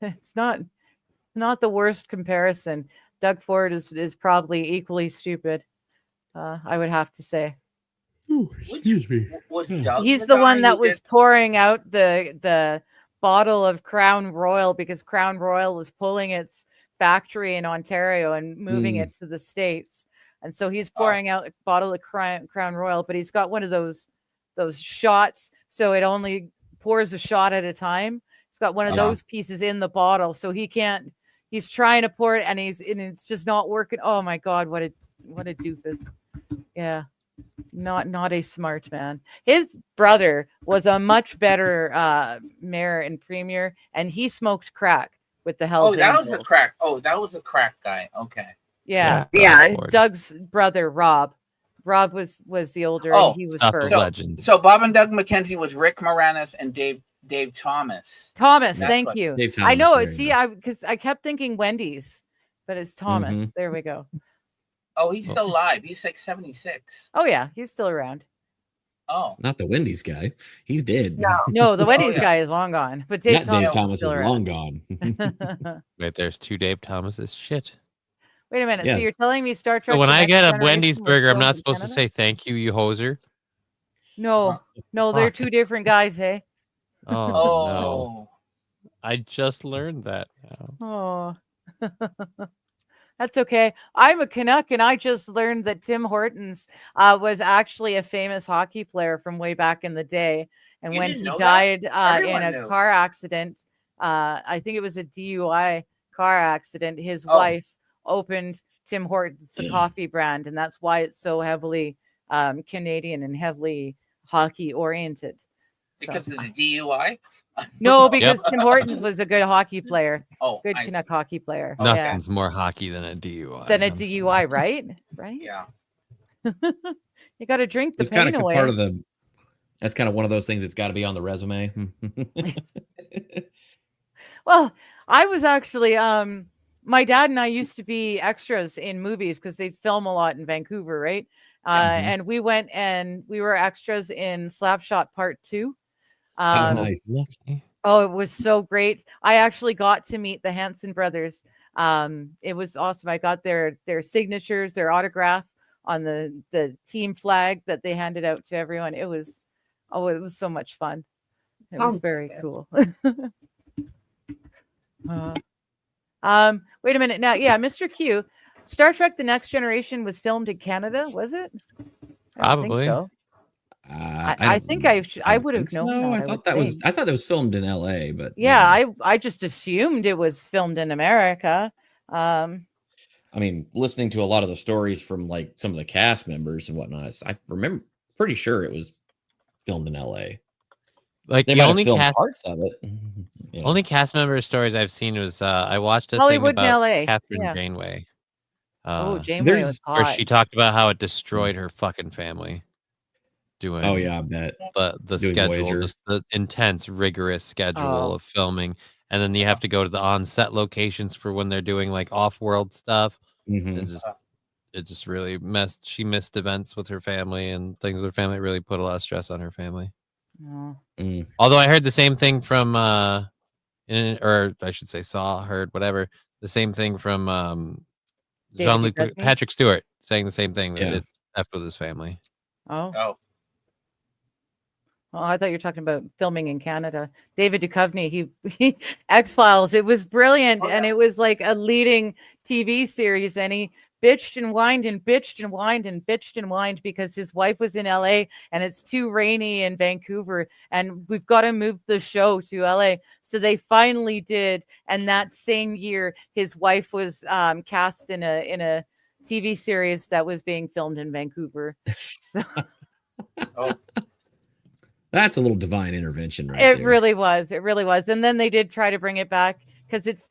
It's not the worst comparison. Doug Ford is probably equally stupid. I would have to say. Excuse me. Was Doug He's the one guy that who was did- pouring out the bottle of Crown Royal because Crown Royal was pulling its factory in Ontario and moving it to the States. And so he's pouring out a bottle of Crown Royal, but he's got one of those shots, so it only pours a shot at a time. He's got one of those pieces in the bottle, so he's trying to pour it and it's just not working. Oh my God, what a doofus. Yeah. Not a smart man. His brother was a much better mayor and premier, and he smoked crack with the Hells Oh, that was a Angels. crack. Oh, that was a crack guy. Okay. Yeah. Yeah. Ford. Doug's brother, Rob. Rob was the older, Oh, and he was Stuff of first. legends. So Bob and Doug McKenzie was Rick Moranis and Dave Thomas. Thomas, That's thank what- you. Dave I know Thomas, it. there See, you go. because I kept thinking Wendy's, but it's Thomas. Mm-hmm. There we go. Oh, he's still alive. He's like 76. Oh yeah, he's still around. Oh, Not the Wendy's guy. He's dead. No. No, the Wendy's yeah. guy is long gone, but Dave That Dave Thomas, Thomas is still long around. gone. Wait, there's two Dave Thomases. Shit. Wait a minute. Yeah. So you're telling me Star Trek? So when The I Next get a Generation Wendy's was burger, I'm filmed not in supposed to Canada? say thank you, you hoser. No, they're Fuck. two different guys, hey. Oh, no. oh. I just learned that now. Oh, that's okay. I'm a Canuck, and I just learned that Tim Hortons was actually a famous hockey player from way back in the day. And You when didn't he know that? died in Everyone a knew. car accident, I think it was a DUI car accident, his Oh. wife opened Tim Hortons, the coffee brand, and that's why it's so heavily Canadian and heavily hockey oriented. Because of the DUI? No, because Tim Hortons was a good hockey player, Oh, good I see. Canuck hockey player. Okay. Yeah. Nothing's more hockey than a DUI. Than a I'm sorry. DUI, right? Right? Yeah. You got to drink the It's kind pain of away. part of the. That's kind of one of those things that's got to be on the resume. Well, I was actually my dad and I used to be extras in movies because they film a lot in Vancouver, right? And we went and we were extras in Slapshot Part 2. Oh, nice. Lucky. Oh, it was so great. I actually got to meet the Hanson brothers. It was awesome. I got their signatures, their autograph on the team flag that they handed out to everyone. It was so much fun. It was Oh, very good. cool. Wait a minute. Now, yeah, Mr. Q, Star Trek The Next Generation was filmed in Canada, was it? I don't think Probably. so. I think I would have known so. that. I thought that was filmed in L.A., but yeah, I just assumed it was filmed in America. I mean, listening to a lot of the stories from like some of the cast members and whatnot, I remember pretty sure it was filmed in L.A. Like they the might only have filmed cast, parts of it. only cast member stories I've seen was I watched a Hollywood thing in about LA. Catherine Yeah. Janeway. Janeway was where hot. she talked about how it destroyed her fucking family. Doing I bet the Doing schedule, Voyager. just the intense, rigorous schedule of filming, and then you have to go to the on-set locations for when they're doing like off-world stuff. It just really messed. She missed events with her family and things with her family. It really put a lot of stress on her family. Although I heard the same thing from, or I should say, heard whatever. The same thing from Jean-Luc Patrick Stewart saying the same thing that it effed with his family. Oh, I thought you were talking about filming in Canada. David Duchovny, he X-Files. It was brilliant, and it was like a leading TV series, and he bitched and whined and bitched and whined and bitched and whined because his wife was in LA and it's too rainy in Vancouver, and we've got to move the show to LA. So they finally did, and that same year, his wife was cast in a TV series that was being filmed in Vancouver. That's a little divine intervention, right? It really was. It really was. And then they did try to bring it back because it's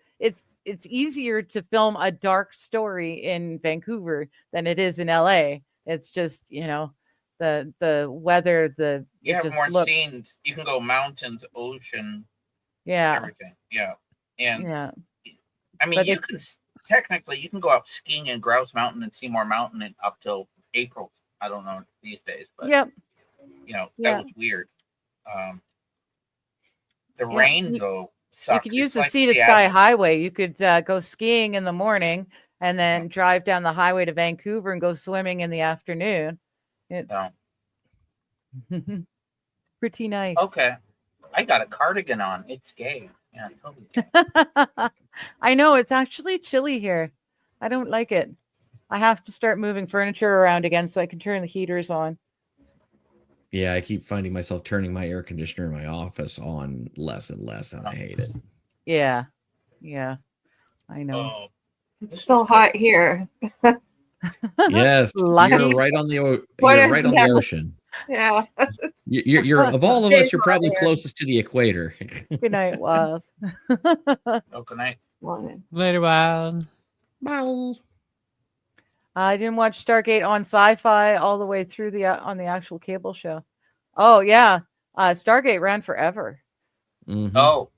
easier to film a dark story in Vancouver than it is in LA. It's just, the weather, you have more scenes. You can go mountains, ocean, everything. Yeah. And I mean, you can go up skiing in Grouse Mountain and Seymour Mountain up till April. I don't know these days, but that was weird. The rain though sucks. You could use the Sea to Sky Highway. You could go skiing in the morning and then drive down the highway to Vancouver and go swimming in the afternoon. It's pretty nice. Okay, I got a cardigan on. It's gay. Yeah, totally gay. I know, it's actually chilly here. I don't like it. I have to start moving furniture around again so I can turn the heaters on. Yeah, I keep finding myself turning my air conditioner in my office on less and less, and I hate it. Yeah, I know. It's still hot here. Yes, you're right on the ocean. Yeah. You're of all of us, you're probably closest to the equator. Good night, Wild. Good night. Later, Wild. Bye. I didn't watch Stargate on Sci-Fi all the way through on the actual cable show. Oh yeah, Stargate ran forever. Mm-hmm. Oh,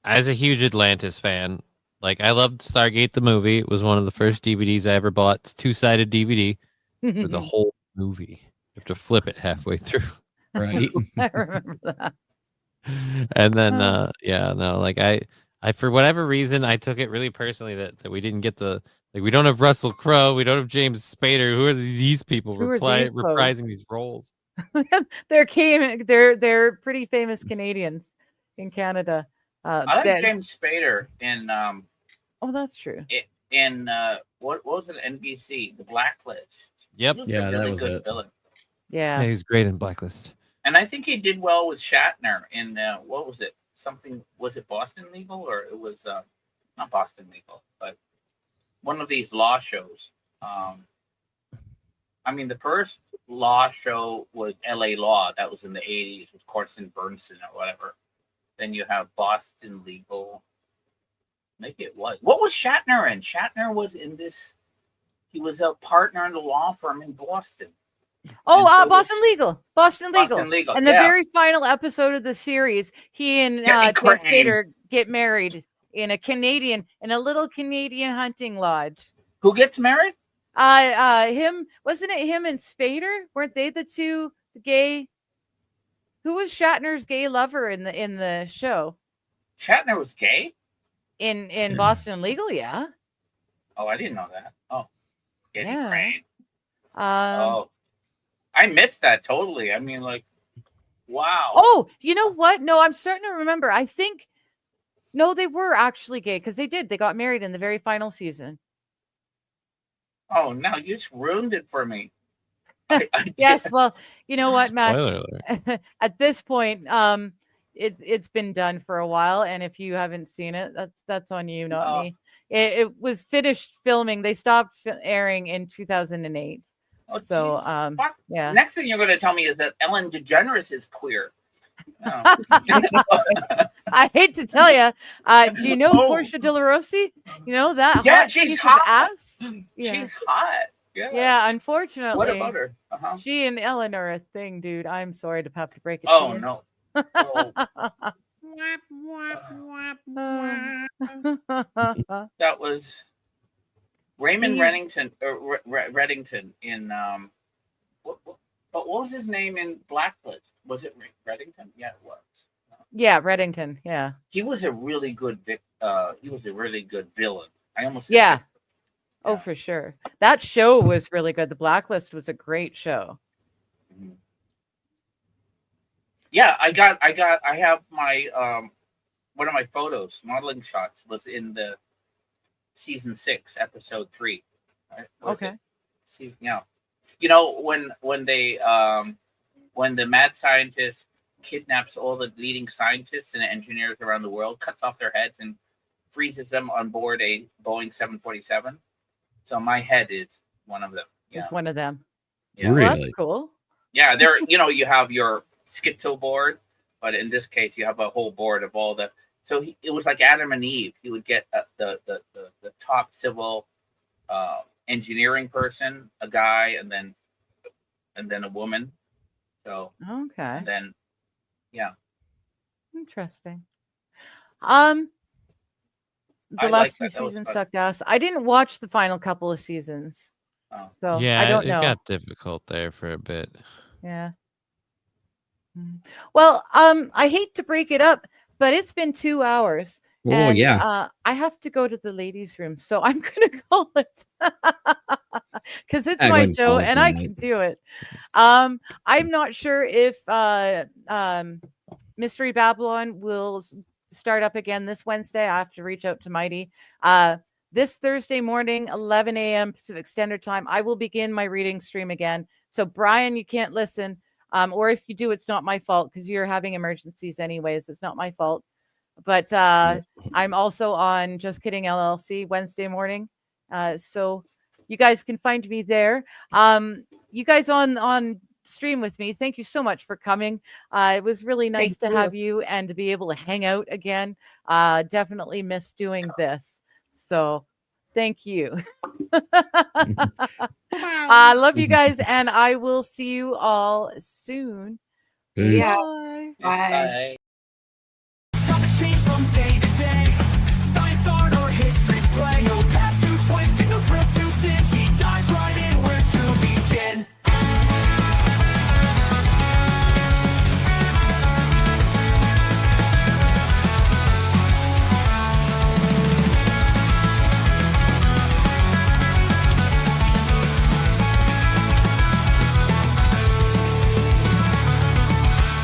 as a huge Atlantis fan, like I loved Stargate the movie. It was one of the first DVDs I ever bought. It's 2-sided DVD for the whole movie. You have to flip it halfway through. Right. I remember that. And then I for whatever reason I took it really personally that we didn't get we don't have Russell Crowe, we don't have James Spader. Who are these people reprising these roles? They're pretty famous Canadians in Canada. I like James Spader in oh, that's true. In what was it, NBC, The Blacklist. Yep. That was good villain. Yeah, he was great in Blacklist. And I think he did well with Shatner in what was it? Was it Boston Legal, or it was not Boston Legal, but one of these law shows. I mean, the first law show was LA Law. That was in the 80s with Corson Burnson or whatever. Then you have Boston Legal. Maybe it was. What was Shatner in? Shatner was in this. He was a partner in the law firm in Boston. Oh, Boston Legal. And the yeah. very final episode of the series, he and James Spader get married in a little Canadian hunting lodge. Who gets married? Wasn't it him and Spader? Weren't they the two gay? Who was Shatner's gay lover in the show? Shatner was gay? In Boston Legal, yeah. Oh, I didn't know that. Oh. Getting Yeah. trained. I missed that totally. I mean, like, wow. Oh, you know what? No, I'm starting to remember. I think no, they were actually gay because they got married in the very final season. Oh no, you just ruined it for me. Yes, well, you know what, Max? Spoiler alert. At this point, it's been done for a while, and if you haven't seen it, that's on you, not me. It was finished filming. They stopped airing in 2008. Oh, so, geez. yeah. Next thing you're going to tell me is that Ellen DeGeneres is queer. Oh. I hate to tell you. Do you know Portia de la Rossi? You know that? Yeah, hot she's piece of hot. ass? Yeah. She's hot. Yeah. Yeah, unfortunately. What about her? Uh-huh. She and Ellen are a thing, dude. I'm sorry to have to break it to you. No. Oh. That was Raymond Reddington in but what was his name in Blacklist? Was it Reddington? Yeah, it was. Yeah, Reddington. Yeah. He was a really good villain. I almost said yeah. Oh, for sure. That show was really good. The Blacklist was a great show. Mm-hmm. Yeah, I have my one of my photos, modeling shots, was in the season 6, episode 3. Right? Okay. See, yeah. You know, when the mad scientist kidnaps all the leading scientists and engineers around the world, cuts off their heads and freezes them on board a Boeing 747. So my head is one of them. Yeah. It's one of them. Yeah. Well, Really? that's cool. Yeah, there. You have your schizo board, but in this case, you have a whole board of all the. So it was like Adam and Eve. He would get the top civil engineering person, a guy, and then a woman. So Okay. and then, yeah. Interesting. The I last like few that. That was seasons fun. sucked ass. I didn't watch the final couple of seasons, Oh. so Yeah, I don't it know. got difficult there for a bit. Yeah. Well, I hate to break it up, but it's been 2 hours. Oh, and, yeah. I have to go to the ladies' room, so I'm gonna call it because it's I my wouldn't show call it and I tonight. can do it. I'm not sure if Mystery Babylon will start up again this Wednesday. I have to reach out to Mighty. This Thursday morning, 11 a.m. Pacific Standard Time, I will begin my reading stream again. So Brian, you can't listen. Or if you do, it's not my fault because you're having emergencies anyways. It's not my fault. But I'm also on Just Kidding LLC Wednesday morning. So you guys can find me there. You guys on stream with me, thank you so much for coming. It was really nice to have you and to be able to hang out again. Definitely miss doing this. So thank you. I love you guys, and I will see you all soon. Peace. Bye. Bye. Topics change from day to day. Science, art, or history's play. No path too twisted, no trail too thin. She dives right in where to begin.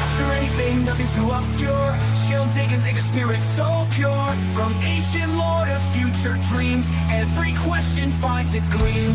After anything, nothing's too obscure. She'll dig and dig a spirit so pure. From ancient lore to future dreams, every question finds its gleam.